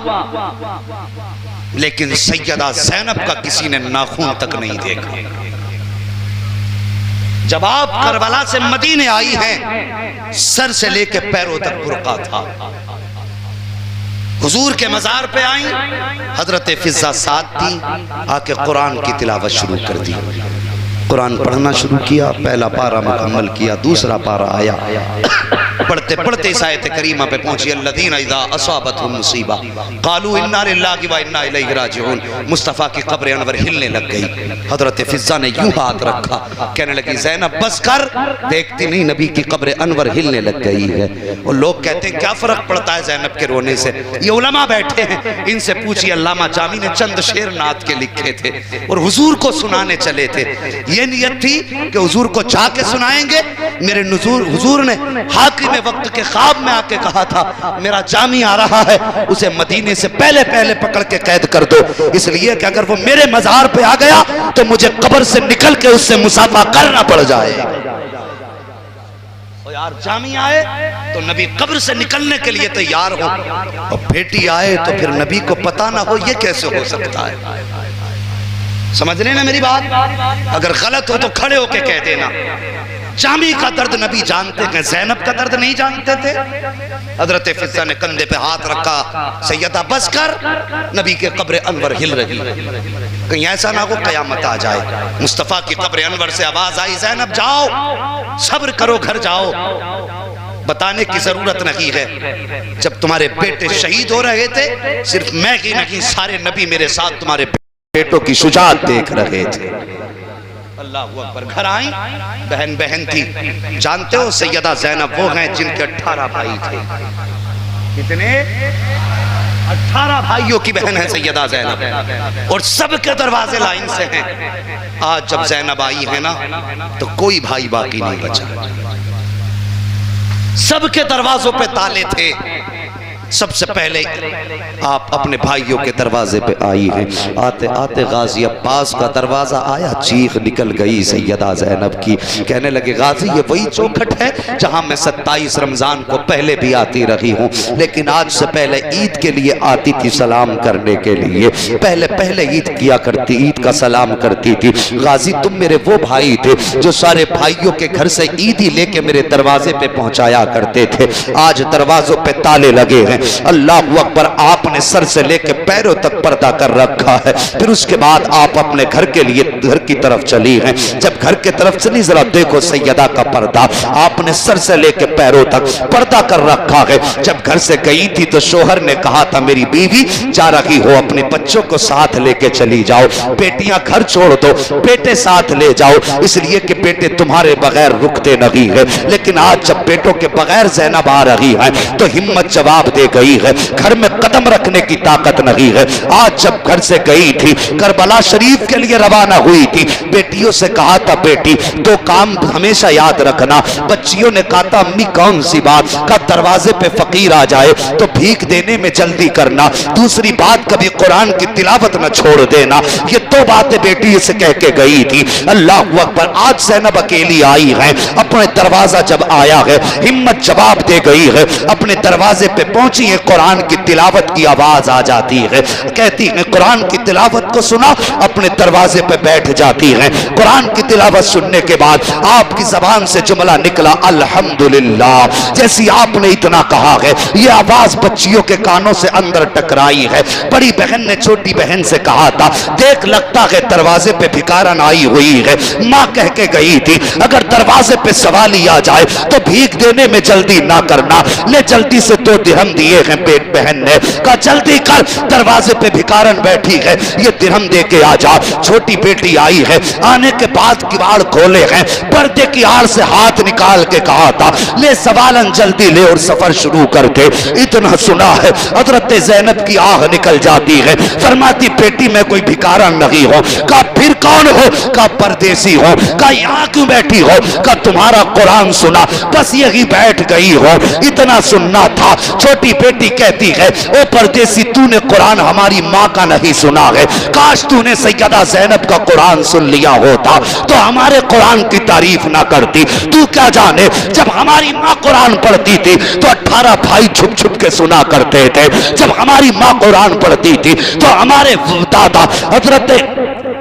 लेकिन सैयदा ज़ैनब का किसी ने नाखून तक नहीं देखा। जब आप करबला से मदीने आई हैं, सर से लेके पैरों तक बुर्का था। हुजूर के मज़ार पे आई, हजरत फिजा साथ थी, आके कुरान की तिलावत शुरू कर दी। कुरान पढ़ना शुरू किया, पहला पारा मुकम्मल किया, दूसरा पारा आया। पढ़ते पढ़ते इस आयत करीमा पे पहुंची, अल्लज़ीना इज़ा असाबतहुम मुसीबा क़ालू इन्ना लिल्लाहि व इन्ना इलैहि राजिऊन। मुस्तफ़ा की कब्र अनवर हिलने लग गई। हजरत फिजा ने यूं हाथ रखा, कहने लगी ज़ैनब बस कर, देखती नहीं नबी की कब्र अनवर हिलने लग गई है। और लोग कहते हैं क्या फ़र्क पड़ता है ज़ैनब के रोने से, ये उलमा बैठे हैं, इनसे पूछिए। अल्लामा जामी ने चंद शेर नात के लिखे थे और हुजूर को सुनाने चले थे। ये नियत थी कि हुजूर को जाके सुनाएंगे। मेरे हुजूर ने हाकिम वक्त के ख्वाब में आके कहा था मेरा जामी आ रहा है, उसे मदीने से पहले पहले पकड़ के कैद कर दो, इसलिए कि अगर वो मेरे मज़ार पे आ गया तो मुझे कब्र से निकल के उससे मुसाफा करना पड़ जाए। यार जामी आए तो नबी कब्र से निकलने के लिए तैयार हो, और बेटी आए तो फिर नबी को पता ना हो, ये कैसे हो सकता है? समझ रहे ना मेरी बात? अगर गलत हो तो खड़े होके कह देना। जामी का दर्द नबी जानते हैं, ज़ैनब का दर्द नहीं जानते थे। हजरत फिजा ने कंधे पे हाथ रखा, सैयदा बस कर, नबी के कब्र अनवर हिल रही, कहीं ऐसा ना हो कयामत आ जाए। मुस्तफ़ा की कब्र अनवर से आवाज आई, ज़ैनब जाओ, सब्र करो, घर जाओ। बताने की जरूरत नहीं है, जब तुम्हारे बेटे शहीद हो रहे थे, सिर्फ मैं ही नहीं सारे नबी मेरे साथ तुम्हारे बेटों की शुजाअत देख रहे थे। अल्लाहू अकबर। घर आई, बहन बहन थी। जानते हो सैयदा ज़ैनब वो हैं जिनके 18 भाई थे। कितने? 18 भाइयों की बहन है सैयदा ज़ैनब, और सबके दरवाजे लाइन से हैं। आज जब ज़ैनब आई है ना तो कोई भाई बाकी नहीं बचा, सबके दरवाजों पे ताले थे। सबसे पहले आप अपने भाइयों के दरवाजे पे आई हैं। आते आते गाजी अब्बास का दरवाजा आया, चीख निकल गई सैयदा ज़ैनब की। कहने लगे गाजी ये वही चौखट है जहां मैं 27 रमजान को पहले भी आती रही हूँ, लेकिन आज से पहले ईद के लिए आती थी सलाम करने के लिए। पहले पहले ईद किया करती, ईद का सलाम करती थी। गाजी तुम मेरे वो भाई थे जो सारे भाइयों के घर से ईदी लेके मेरे दरवाजे पे पहुंचाया करते थे। आज दरवाजों पे ताले लगे हैं। अल्लाहू अकबर। आपने सर से लेके पैरों तक पर्दा कर रखा है। फिर उसके बाद आप अपने घर के लिए घर की तरफ चली हैं। जब घर की तरफ चली, जरा देखो सैयदा का पर्दा, आपने सर से लेके पैरों तक पर्दा कर रखा है। जब घर से गई थी तो शोहर ने कहा था मेरी बीवी जा रही हो, अपने बच्चों को साथ लेके चली जाओ, बेटियां घर छोड़ दो, बेटे साथ ले जाओ, इसलिए कि बेटे तुम्हारे बगैर रुकते नहीं है। लेकिन आज जब बेटों के बगैर ज़ैनब आ रही है तो हिम्मत जवाब दे गई है, घर में कदम रखने की ताकत नहीं है। आज जब घर से गई थी, करबला शरीफ के लिए रवाना हुई थी, बेटियों से कहा था बेटी 2 काम हमेशा याद रखना। बच्चियों ने कहा था अम्मी कौन सी बात? का दरवाजे पे फकीर आ जाए तो भीख देने में जल्दी करना, दूसरी बात कभी कुरान की तिलावत न छोड़ देना। ये 2 बातें बेटी से कह के गई थी। अल्लाहू अकबर। आज ज़ैनब अकेली आई है, अपने दरवाजा जब आया है हिम्मत जवाब दे गई है, अपने दरवाजे पे पहुंची है, कुरान की तिलावत की आवाज आ जाती है। कहती है कुरान की तिलावत को सुना, अपने दरवाजे पे बैठ जाती है। कुरान की तिलावत सुनने के बाद आपकी जबान से जुमला निकला अल्हम्दुलिल्लाह। जैसी आपने इतना कहा है, ये आवाज बच्चियों के कानों से अंदर टकराई है। बड़ी बहन ने छोटी बहन से कहा था देख लगता है दरवाजे पे भिखारन आई हुई है। माँ कह के गई थी अगर दरवाजे पे सवाली आ जाए तो भीख देने में जल्दी ना करना, ले जल्दी से 2 दिरहम दिए हैं बेट बहन ने। कहा जल्दी कर, दरवाजे पे भिखारन बैठी है, ये दिरहम दे के आ जा। छोटी बेटी आई है, आने के बाद किवाड़ खोले हैं, पर्दे की आड़ से हाथ निकाल के कहा था ले सवालन जल्दी ले और सफर शुरू कर दे। इतना सुना है हजरत ज़ैनब की आह निकल जाती है, फरमाती बेटी मैं कोई भिखारन नहीं हो। कहा फिर कौन हो? कहा परदेसी हो। कहा यहाँ क्यों बैठी हो? कहा तुम्हारा कुरान सुना, बस यही बैठ गई हो। इतना सुनना था। छोटी बेटी कहती है ओ परदेसी, तूने कुरान हमारी माँ का नहीं सुना है, काश तूने सैयदा ज़ैनब का कुरान सुन लिया होता तो हमारे कुरान की तारीफ ना करती। तू क्या जाने, जब हमारी माँ कुरान पढ़ती थी तो 18 भाई छुप छुप के सुना करते थे। जब हमारी माँ कुरान पढ़ती थी तो हमारे दादा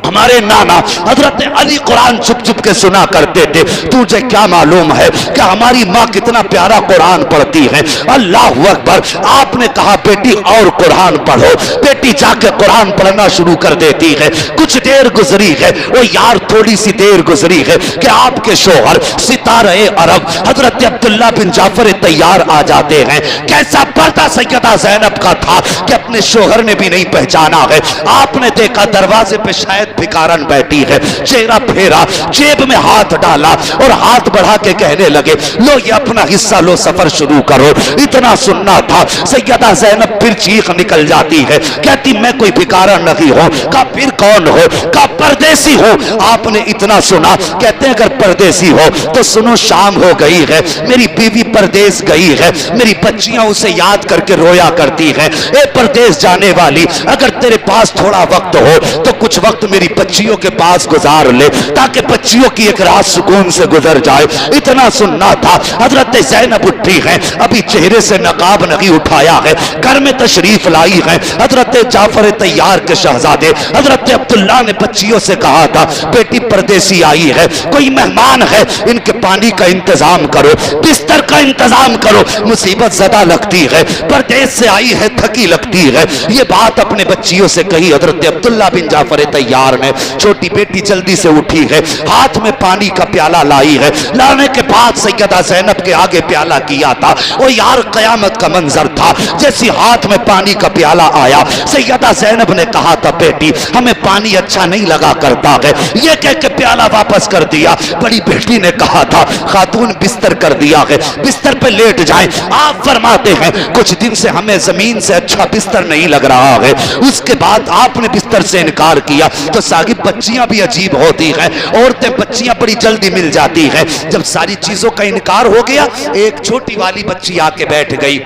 हमारे नाना हजरत अली कुरान चुप चुप के सुना करते थे। तुझे क्या मालूम है कि हमारी माँ कितना प्यारा कुरान पढ़ती है? अल्लाह अकबर। आपने कहा बेटी और कुरान पढ़ो। बेटी जाके कुरान पढ़ना शुरू कर देती है। कुछ देर गुजरी है, वो यार थोड़ी सी देर गुजरी है कि आपके शोहर सितारे अरब हजरत अब्दुल्ला बिन जाफर तैयार आ जाते हैं। कैसा पर्दा सैयदा ज़ैनब का था कि अपने शोहर ने भी नहीं पहचाना है। आपने देखा दरवाजे पे शायद भिखारन बैठी है, चेहरा फेरा, जेब में हाथ डाला और हाथ बढ़ा के कहने लगे लो ये अपना हिस्सा लो, सफर शुरू करो। इतना सुनना था। सैयदा ज़ैनब फिर चीख निकल जाती है, कहती मैं कोई भिखारन नहीं हूं। कहा फिर कौन हो? कहा परदेसी हो। आपने इतना सुना, कहते हैं अगर परदेसी हो तो सुनो शाम हो गई है, मेरी बीवी परदेश गई है, मेरी बच्चियां उसे याद करके रोया करती हैं। ए परदेश जाने वाली, अगर तेरे पास थोड़ा वक्त हो तो कुछ वक्त मेरी बच्चियों के पास गुजार ले, ताकि बच्चियों की एक रात सुकून से गुजर जाए। इतना सुनना था। हजरत ज़ैनब उठी है, अभी चेहरे से नकाब नहीं उठाया है, घर में तशरीफ लाई है हजरत जाफर तैयार के शहजादे हजरत अब्दुल्ला ने बच्चियों से कहा था बेटी परदेसी आई है, कोई मेहमान है, इनके पानी का इंतजाम करो, बिस्तर का इंतजाम करो, मुसीबत ज़्यादा लगती है, परदेश से आई है, थकी लगती है। ये बात अपने बच्चियों से कही हजरत अब्दुल्ला बिन जाफर तैयार ने। छोटी बेटी जल्दी से उठी है, हाथ में पानी का प्याला लाई है। लाने के बाद सैयदा ज़ैनब के आगे प्याला किया था। वो यार कयामत का मंजर था। जैसी हाथ में पानी का प्याला आया, सैयदा ज़ैनब ने कहा था बेटी हमें पानी अच्छा नहीं लगा करता है, ये कह के प्याला वापस कर दिया। बड़ी बेटी ने कहा था खातून बिस्तर कर दिया है, बिस्तर पे लेट जाएं। आप फरमाते हैं कुछ दिन से हमें जमीन से अच्छा बिस्तर नहीं लग रहा है। उसके बाद आपने बिस्तर से इनकार किया तो साहिब बच्चियां भी अजीब होती हैं, औरतें बच्चियां बड़ी जल्दी मिल जाती हैं। जब सारी चीजों का इनकार हो गया, एक छोटी वाली बच्ची आके बैठ गई,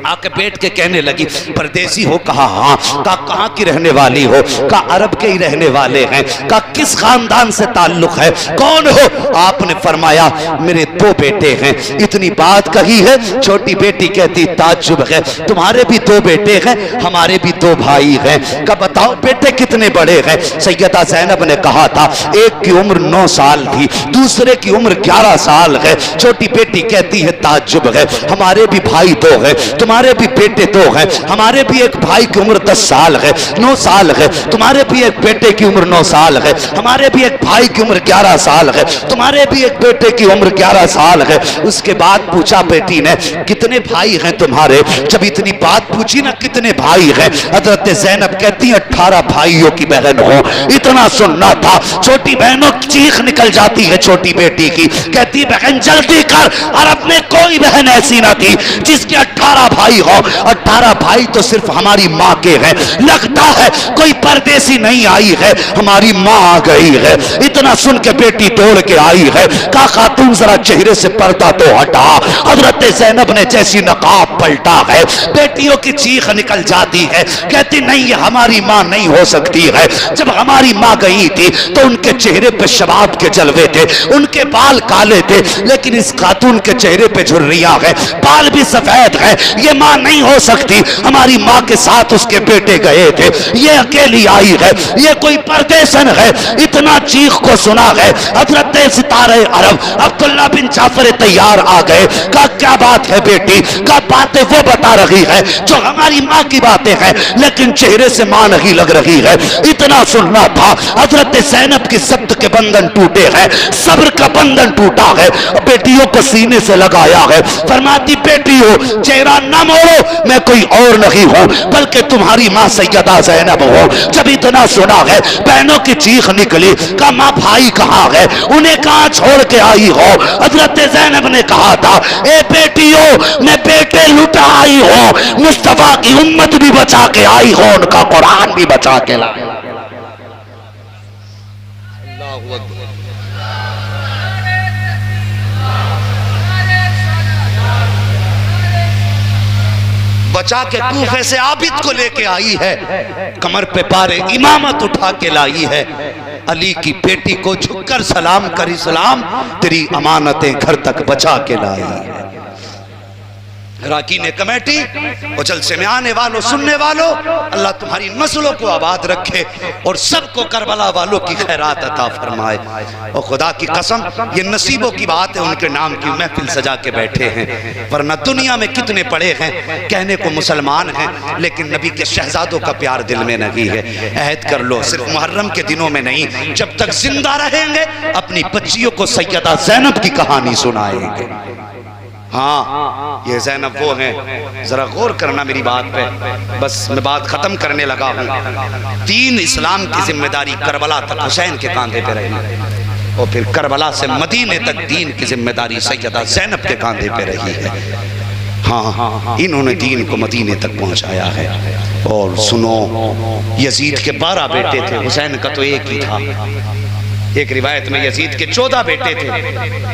आके बैठ के कहने लगी परदेसी हो? कहा हाँ। कहा कहाँ की रहने वाली हो? कहा अरब के ही रहने वाले हैं। कहा किस खानदान से ताल्लुक है, कौन हो? आपने फरमाया मेरे 2 बेटे हैं। इतनी बात कही है, छोटी बेटी कहती ताज्जुब है, तुम्हारे भी 2 बेटे हैं, हमारे भी 2 भाई हैं। कहा बताओ बेटे कितने बड़े हैं? सैयदा ज़ैनब ने कहा था एक की उम्र 9 साल थी, दूसरे की उम्र 11 साल है। छोटी बेटी कहती है ताज्जुब है, हमारे भी भाई 2 हैं, तुम्हारे भी बेटे 2 हैं, हमारे भी एक भाई की उम्र 10 साल है, 9 साल है, तुम्हारे भी एक बेटे की उम्र 9 साल है, हमारे भी एक भाई की उम्र 11 साल है, तुम्हारे भी एक बेटे की उम्र 11 साल है। उसके बाद पूछा बेटी ने कितने भाई हैं तुम्हारे? जब इतनी बात पूछी ना कितने भाई हैं, हजरत ज़ैनब कहती 18 भाइयों की बहन हो। इतना सुनना था। छोटी बहनों चीख निकल जाती है छोटी बेटी की, कहती बहन जल्दी कर, अरब में कोई बहन ऐसी ना थी जिसके 18 भाई हो। 18 भाई तो सिर्फ हमारी माँ के हैं, लगता है कोई परदेसी नहीं आई है, हमारी माँ आ गई है। इतना सुन के बेटी दौड़ के आई है, कहा खातून जरा चेहरे से पर्दा तो हटा। हजरत ज़ैनब ने जैसी नकाब पलटा है, बेटियों की चीख निकल जाती है, कहती नहीं ये हमारी माँ नहीं हो सकती है। जब हमारी माँ गई थी तो उनके चेहरे पे शबाब के जलवे थे, उनके बाल काले थे, लेकिन इस खातून के चेहरे पे झुर्रियां है, बाल भी सफेद है, ये माँ नहीं हो सकती। हमारी माँ के साथ उसके बेटे गए थे, ये अकेली आई है, ये कोई परदेसन है। इतना चीख को सुना है हजरत सितारे अरब अब्दुल्ला बिन जाफर तैयार आ गए। कहा क्या बात है बेटी? कहा बातें वो बता रही है जो हमारी माँ की बातें हैं, लेकिन चेहरे से माँ नहीं लग रही है। इतना सुनना था। हजरत ज़ैनब की सब्र के बंधन टूटे हैं, सब्र का बंधन टूटा है, बेटियों को सीने से लगाया है। फरमाती बेटी हो चेहरा ना ना मोड़ो, मैं कोई और नहीं हूं बल्कि तुम्हारी माँ सैयदा ज़ैनब हो। जब इतना सुना है बहनों की चीख निकली, कहा माँ भाई कहाँ है, उन्हें कहाँ छोड़ के आई हो। हजरत ज़ैनब ने कहा था, ए बेटियों मैं बेटे लुटा आई हो, मुस्तफा की उम्मत भी बचा के आई हो, उनका कुरान भी बचा के लाई। बचा के कूफे से आबिद को लेके आई है, कमर पे पारे इमामत उठा के लाई है। अली की बेटी को झुककर सलाम करी, सलाम तेरी अमानतें घर तक बचा के लाई है। राकी ने कमेटी और जलसे में आने वालों सुनने वालों, अल्लाह तुम्हारी नस्लों को आबाद रखे और सबको करबला वालों की खैरात अता फरमाए। और खुदा की कसम ये नसीबों की बात है, उनके नाम की महफिल सजा के बैठे हैं, वरना दुनिया में कितने पड़े हैं कहने को मुसलमान हैं, लेकिन नबी के शहजादों का प्यार दिल में नहीं है। अहद कर लो सिर्फ मुहर्रम के दिनों में नहीं, जब तक जिंदा रहेंगे अपनी बच्चियों को सैयदा ज़ैनब की कहानी सुनाएंगे। हाँ ये ज़ैनब वो हैं, जरा गौर करना मेरी बात पे, बस मैं बात खत्म करने लगा हूँ। तीन इस्लाम की जिम्मेदारी करबला तक हुसैन के कांधे पे रही और फिर करबला से मदीने तक दीन की जिम्मेदारी सैयदा ज़ैनब के कांधे पे रही है। हाँ इन्होंने दीन को मदीने तक पहुँचाया है। और सुनो, यजीद के 12 बेटे थे, हुसैन का तो एक ही था। एक रिवायत में यजीद के 14 बेटे थे,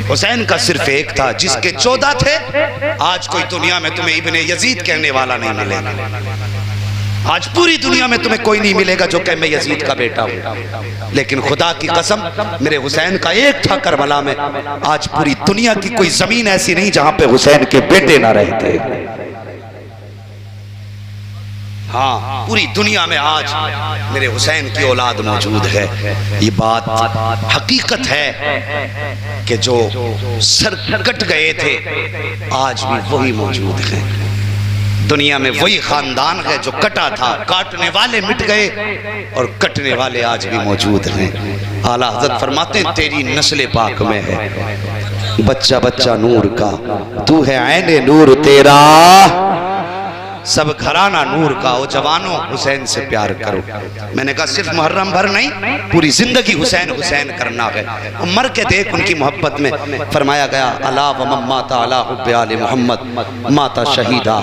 हुसैन का सिर्फ एक था। जिसके 14 थे, आज कोई दुनिया में तुम्हें इब्ने यजीद कहने वाला नहीं मिलेगा। आज पूरी दुनिया में तुम्हें कोई नहीं मिलेगा जो कहे मैं यजीद का बेटा हूं। लेकिन खुदा की कसम मेरे हुसैन का एक था करबला में। आज पूरी दुनिया की कोई जमीन ऐसी नहीं जहां पे हुसैन के बेटे ना रहते। हाँ पूरी दुनिया में आज मेरे हुसैन की औलाद मौजूद है। ये बात हकीकत है कि जो सर कट गए थे आज भी वही मौजूद हैं। दुनिया में वही खानदान है जो कटा था, काटने वाले मिट गए और कटने वाले आज भी मौजूद हैं। आला हज़रत फरमाते हैं तेरी नस्ल पाक में है बच्चा बच्चा नूर का, तू है ऐने नूर तेरा सब घराना नूर का। ओ जवानों हुसैन से प्यार करो। मैंने कहा सिर्फ मुहर्रम भर नहीं, पूरी जिंदगी हुसैन हुसैन करना है। मर के देख उनकी मोहब्बत में। फरमाया गया अला व माता अला हुब्बे आले मोहम्मद माता शहीदा।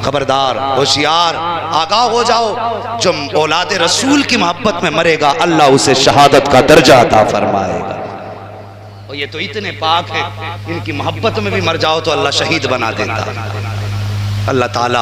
खबरदार होशियार आगाह हो जाओ, जो औलाद रसूल की मोहब्बत में मरेगा अल्लाह उसे शहादत का दर्जा अता फरमाएगा। और ये तो इतने पाक है, इनकी मोहब्बत में भी मर जाओ तो अल्लाह शहीद बना देता। अल्लाह ताला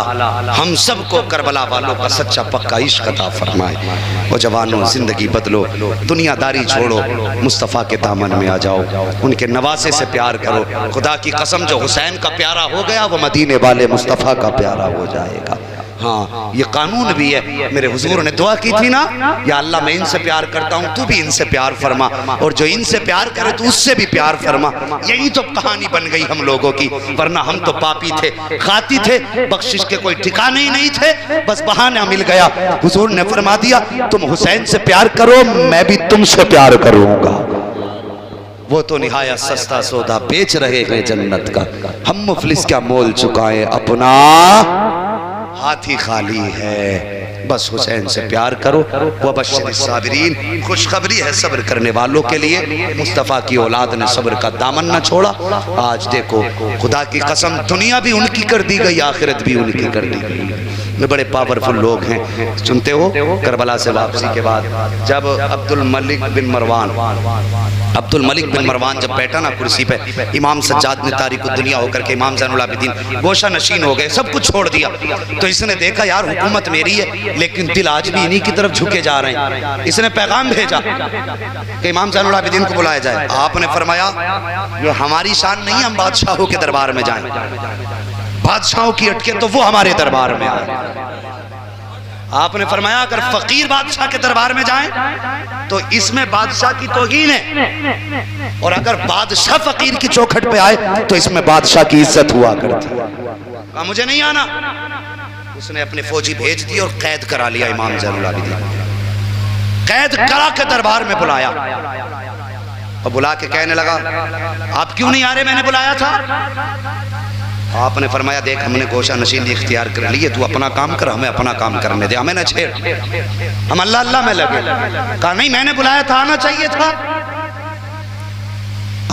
हम सबको करबला वालों का सच्चा पक्का इश्क अता फरमाए। और जवानों जिंदगी बदलो, दुनियादारी छोड़ो, मुस्तफ़ा के दामन में आ जाओ, उनके नवासे से प्यार करो। खुदा की कसम जो हुसैन का प्यारा हो गया वो मदीने वाले मुस्तफ़ा का प्यारा हो जाएगा। हाँ ये कानून भी है। मेरे हुजूर ने दुआ की थी ना, या अल्लाह मैं इनसे प्यार करता हूँ तू भी इनसे प्यार फरमा, और जो इनसे प्यार करे तो उससे भी प्यार फरमा। यही तो कहानी बन गई हम लोगों की, वरना हम तो पापी थे, खाती थे, बख्शिश के कोई ठिकाने ही नहीं थे, बस बहाना मिल गया। हुजूर ने फरमा दिया तुम हुसैन से प्यार करो, मैं भी तुमसे प्यार करूँगा। वो तो निहायत सस्ता सौदा बेच रहे हैं जन्नत का, हम मुफलिस क्या मोल चुकाएं, अपना हाथ ही खाली है। बस हुसैन से प्यार करो। वह बशर साबिरीन, खुशखबरी है सब्र करने वालों के लिए। मुस्तफ़ा की औलाद ने सब्र का दामन न छोड़ा। आज देखो खुदा की कसम दुनिया भी उनकी कर दी गई, आखिरत भी उनकी कर दी गई। में बड़े पावरफुल लोग हैं। सुनते हो करबला से वापसी के बाद जब अब्दुल मलिक बिन मरवान जब बैठा ना कुर्सी पे, इमाम सज्जाद ने तारीख दुनिया होकर के इमाम ज़ैनुल आबिदीन गोशा नशीन हो गए, सब कुछ छोड़ दिया। तो इसने देखा यार हुकूमत मेरी है लेकिन दिल आज भी इन्हीं की तरफ झुके जा रहे हैं। इसने पैगाम भेजा कि इमाम ज़ैनुल आबिदीन को बुलाया जाए। आपने फरमाया ये हमारी शान नहीं, हम बादशाहों के दरबार में जाएं, बादशाहों की अटके तो वो हमारे दरबार में आए। आपने फरमाया अगर फकीर बादशाह के दरबार में जाएं तो इसमें बादशाह की तौहीन है, और अगर बादशाह फकीर की चौखट पे आए तो इसमें बादशाह की इज्जत हुआ करती। कहा मुझे नहीं आना। उसने अपने फौजी भेज दिए और कैद करा लिया इमाम ज़ैनुल आबिदीन, कैद करा के दरबार में बुलाया और बुला के कहने लगा आप क्यों नहीं आ रहे, मैंने बुलाया था। आपने फरमाया देख हमने गोशा नशीली इख्तियार कर ली है, तू अपना काम कर, हमें अपना काम करने दे, हमें न छेड़। हम अल्लाह अल्लाह में लगे। कहा नहीं मैंने बुलाया था, आना चाहिए था।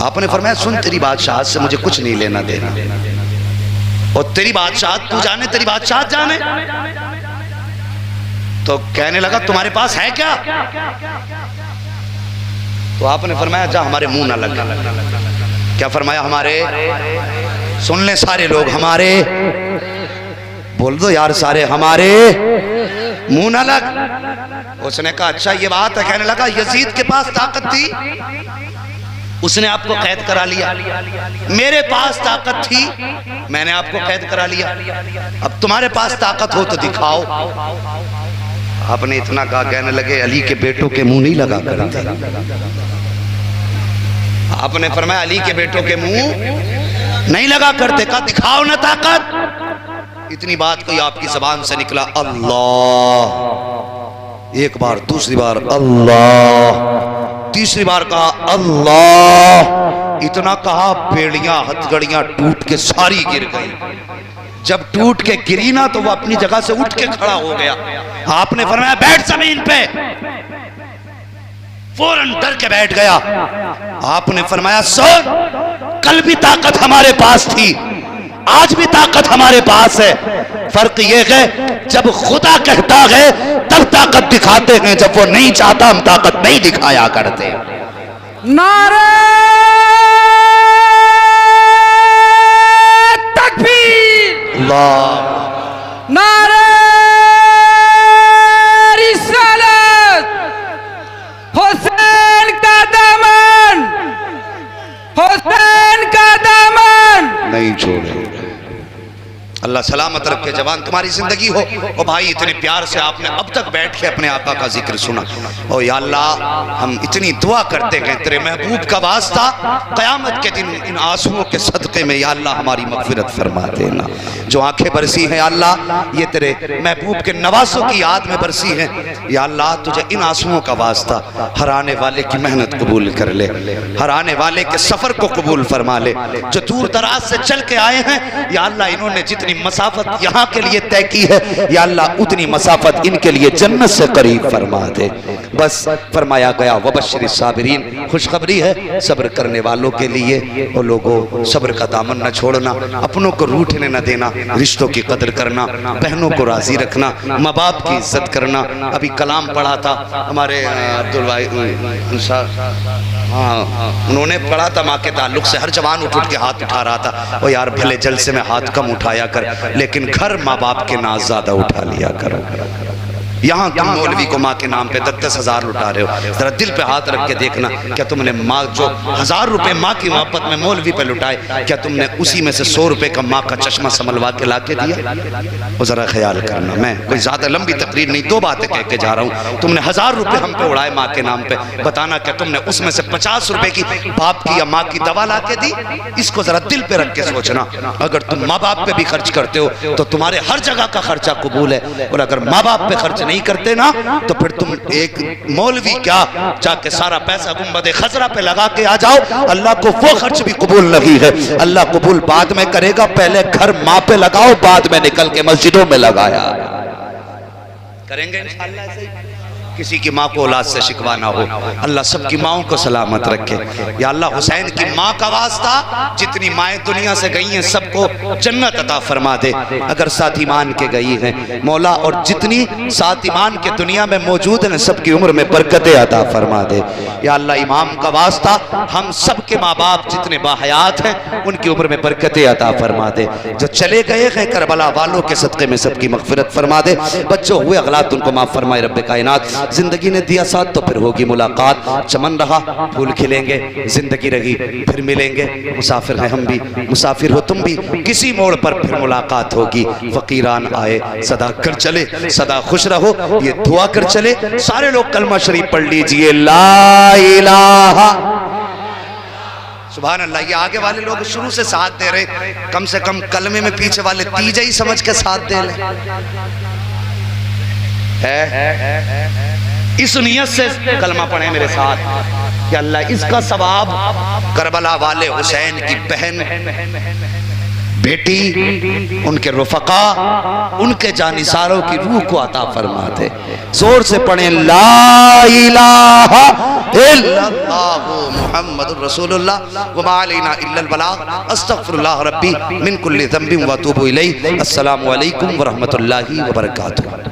आपने फरमाया सुन तेरी बादशाह से मुझे कुछ नहीं लेना देना, और तेरी बादशाह तू जाने, तेरी बादशाह जाने। तो कहने लगा तुम्हारे पास है क्या? तो आपने फरमाया जा हमारे मुंह ना लग। क्या फरमाया? हमारे, सुन ले सारे लोग, हमारे बोल दो यार सारे, हमारे मुंह ना लग। उसने कहा अच्छा ये बात है। कहने लगा यजीद के पास ताकत थी, उसने आपको कैद करा लिया, मेरे पास ताकत थी, मैंने आपको कैद करा लिया, अब तुम्हारे पास ताकत हो तो दिखाओ। आपने इतना कहा, कहने लगे अली के बेटों के मुंह नहीं लगा करते। आपने फरमाया अली के बेटों के मुंह नहीं लगा करते। कहा दिखाओ ना ताकत। इतनी बात कोई आपकी जबान से निकला अल्लाह, एक बार, दूसरी बार अल्लाह, तीसरी बार कहा अल्लाह। इतना कहा बेड़ियां हथकड़ियां टूट के सारी गिर गई। जब टूट के गिरी ना तो वो अपनी जगह से उठ के खड़ा हो गया। आपने फरमाया बैठ जमीन पे, फौरन डर के बैठ गया। आपने फरमाया सुन, कल भी ताकत हमारे पास थी, आज भी ताकत हमारे पास है, फर्क ये है जब खुदा कहता है तब ताकत दिखाते हैं, जब वो नहीं चाहता हम ताकत नहीं दिखाया करते। नारे तकबीर, अल्लाह, नारे रिसालत, हुसैन का दामन, हुसैन का दामन नहीं छोड़े। अल्लाह सलामत रखे जवान, तुम्हारी जिंदगी हो। ओ भाई इतने प्यार से आपने अब तक बैठ के अपने आका का जिक्र सुना। ओ या अल्लाह हम इतनी दुआ करते हैं तेरे महबूब का वास्ता, क़यामत के दिन इन आंसुओं के सदक़े में या अल्लाह हमारी मग़फ़िरत फरमा देना। जो आंखें बरसी हैं या अल्लाह ये तेरे महबूब के नवासों की याद में बरसी हैं, या अल्लाह तुझे इन आंसुओं का वास्ता हर आने वाले की मेहनत कबूल कर ले, हर आने वाले के सफ़र को कबूल फरमा ले। जो दूर दराज से चल के आए हैं या अल्लाह इन्होंने जितनी मसाफत यहाँ के लिए तय की है या अल्लाह उतनी मसाफत इनके लिए जन्नत से करीब फरमा दे। बस फरमाया गया वबश्शिर साबिरीन, खुशखबरी है सब्र करने वालों के लिए। वो लोगों सब्र का दामन न छोड़ना, अपनों को रूठने न देना, रिश्तों की कदर करना, बहनों को राजी रखना, माँ बाप की इज्जत करना। अभी कलाम पढ़ा था हमारे अब्दुल भाई, हाँ उन्होंने पढ़ा था माँ के ताल्लुक से। हर जवान उठ के हाथ उठा रहा था, ओ यार भले जलसे में हाथ कम उठाया कर, लेकिन घर माँ बाप के नाज ज्यादा उठा लिया करो। यहाँ तुम मौलवी को माँ के नाम पे 10,000 लुटा रहे हो, जरा दिल पे हाथ रख के देखना, क्या तुमने माँ जो 1000 रुपए माँ की मोहब्बत में मौलवी पे लुटाए, क्या तुमने उसी में से 100 रुपए का माँ का चश्मा संभलवा के ला के दिया? वो जरा ख्याल करना। मैं कोई ज्यादा लंबी तकरीर नहीं, 2 बातें कह के जा रहा हूँ। तुमने 1000 रुपए हम पे उड़ाए माँ के नाम पे, बताना क्या तुमने उसमें से 50 रुपए की बाप की या माँ की दवा ला के दी? इसको जरा दिल पे रख के सोचना। अगर तुम माँ बाप पे भी खर्च करते हो तो तुम्हारे हर जगह का खर्चा कबूल है, और अगर माँ बाप पे खर्च नहीं करते ना तो फिर तुम एक मौलवी क्या जाके सारा पैसा गुंबद खजरा पे लगा के आ जाओ, अल्लाह को वो खर्च भी कबूल नहीं है। अल्लाह कबूल बाद में करेगा, पहले घर माँ पे लगाओ, बाद में निकल के मस्जिदों में लगाया करेंगे इंशाअल्लाह। ऐसे ही किसी की माँ को औलाद से शिकवा ना हो, अल्लाह सबकी माओं को सलामत रखे। या अल्लाह हुसैन की माँ का वास्ता, जितनी माएँ दुनिया से गई हैं सबको जन्नत अता फरमा दे अगर साथ ईमान के गई हैं मौला, और जितनी साथ ईमान के दुनिया में मौजूद हैं सबकी उम्र में बरकतें अता फरमा दे। या अल्लाह इमाम का वास्ता, हम सब के माँ बाप जितने बाहयात हैं उनकी उम्र में बरकतें अता फरमा दे। जो चले गए हैं करबला वालों के सदक़े में सबकी मग़फ़िरत फरमा दे। बच्चों हुए अगलात उनको माफ़ फरमाए रब्बे कायनात। जिंदगी ने दिया साथ तो फिर होगी मुलाकात, चमन रहा फूल खिलेंगे, जिंदगी रही फिर मिलेंगे। मुसाफिर हैं हम भी, मुसाफिर हो तुम भी, किसी मोड़ पर फिर मुलाकात होगी। फकीरान आए सदा कर चले, सदा खुश रहो, ये दुआ कर चले। सारे लोग कलमा शरीफ पढ़ लीजिए, ला इलाहा सुभान अल्लाह। ये आगे वाले लोग शुरू से साथ दे रहे, कम से कम कलमे में पीछे वाले तीजे ही समझ के साथ दे ले। इस नियत से कलमा पढ़े मेरे साथ कि अल्लाह इसका सवाब करबला वाले हुसैन की बहन बेटी, उनके रुफका, उनके जानिसारों की रूह को अता फरमा दे। जोर से पढ़ें ला इलाहा इल्लल्लाहु मुहम्मदुर रसूलुल्लाह व मा अलैना इल्लल बलाग अस्तगफिरुल्लाह रब्बी मिन कुल्ली ज़ंबिन व अतूबु इलैहि। अस्सलामु अलैकुम व रहमतुल्लाहि व बरकातुहू।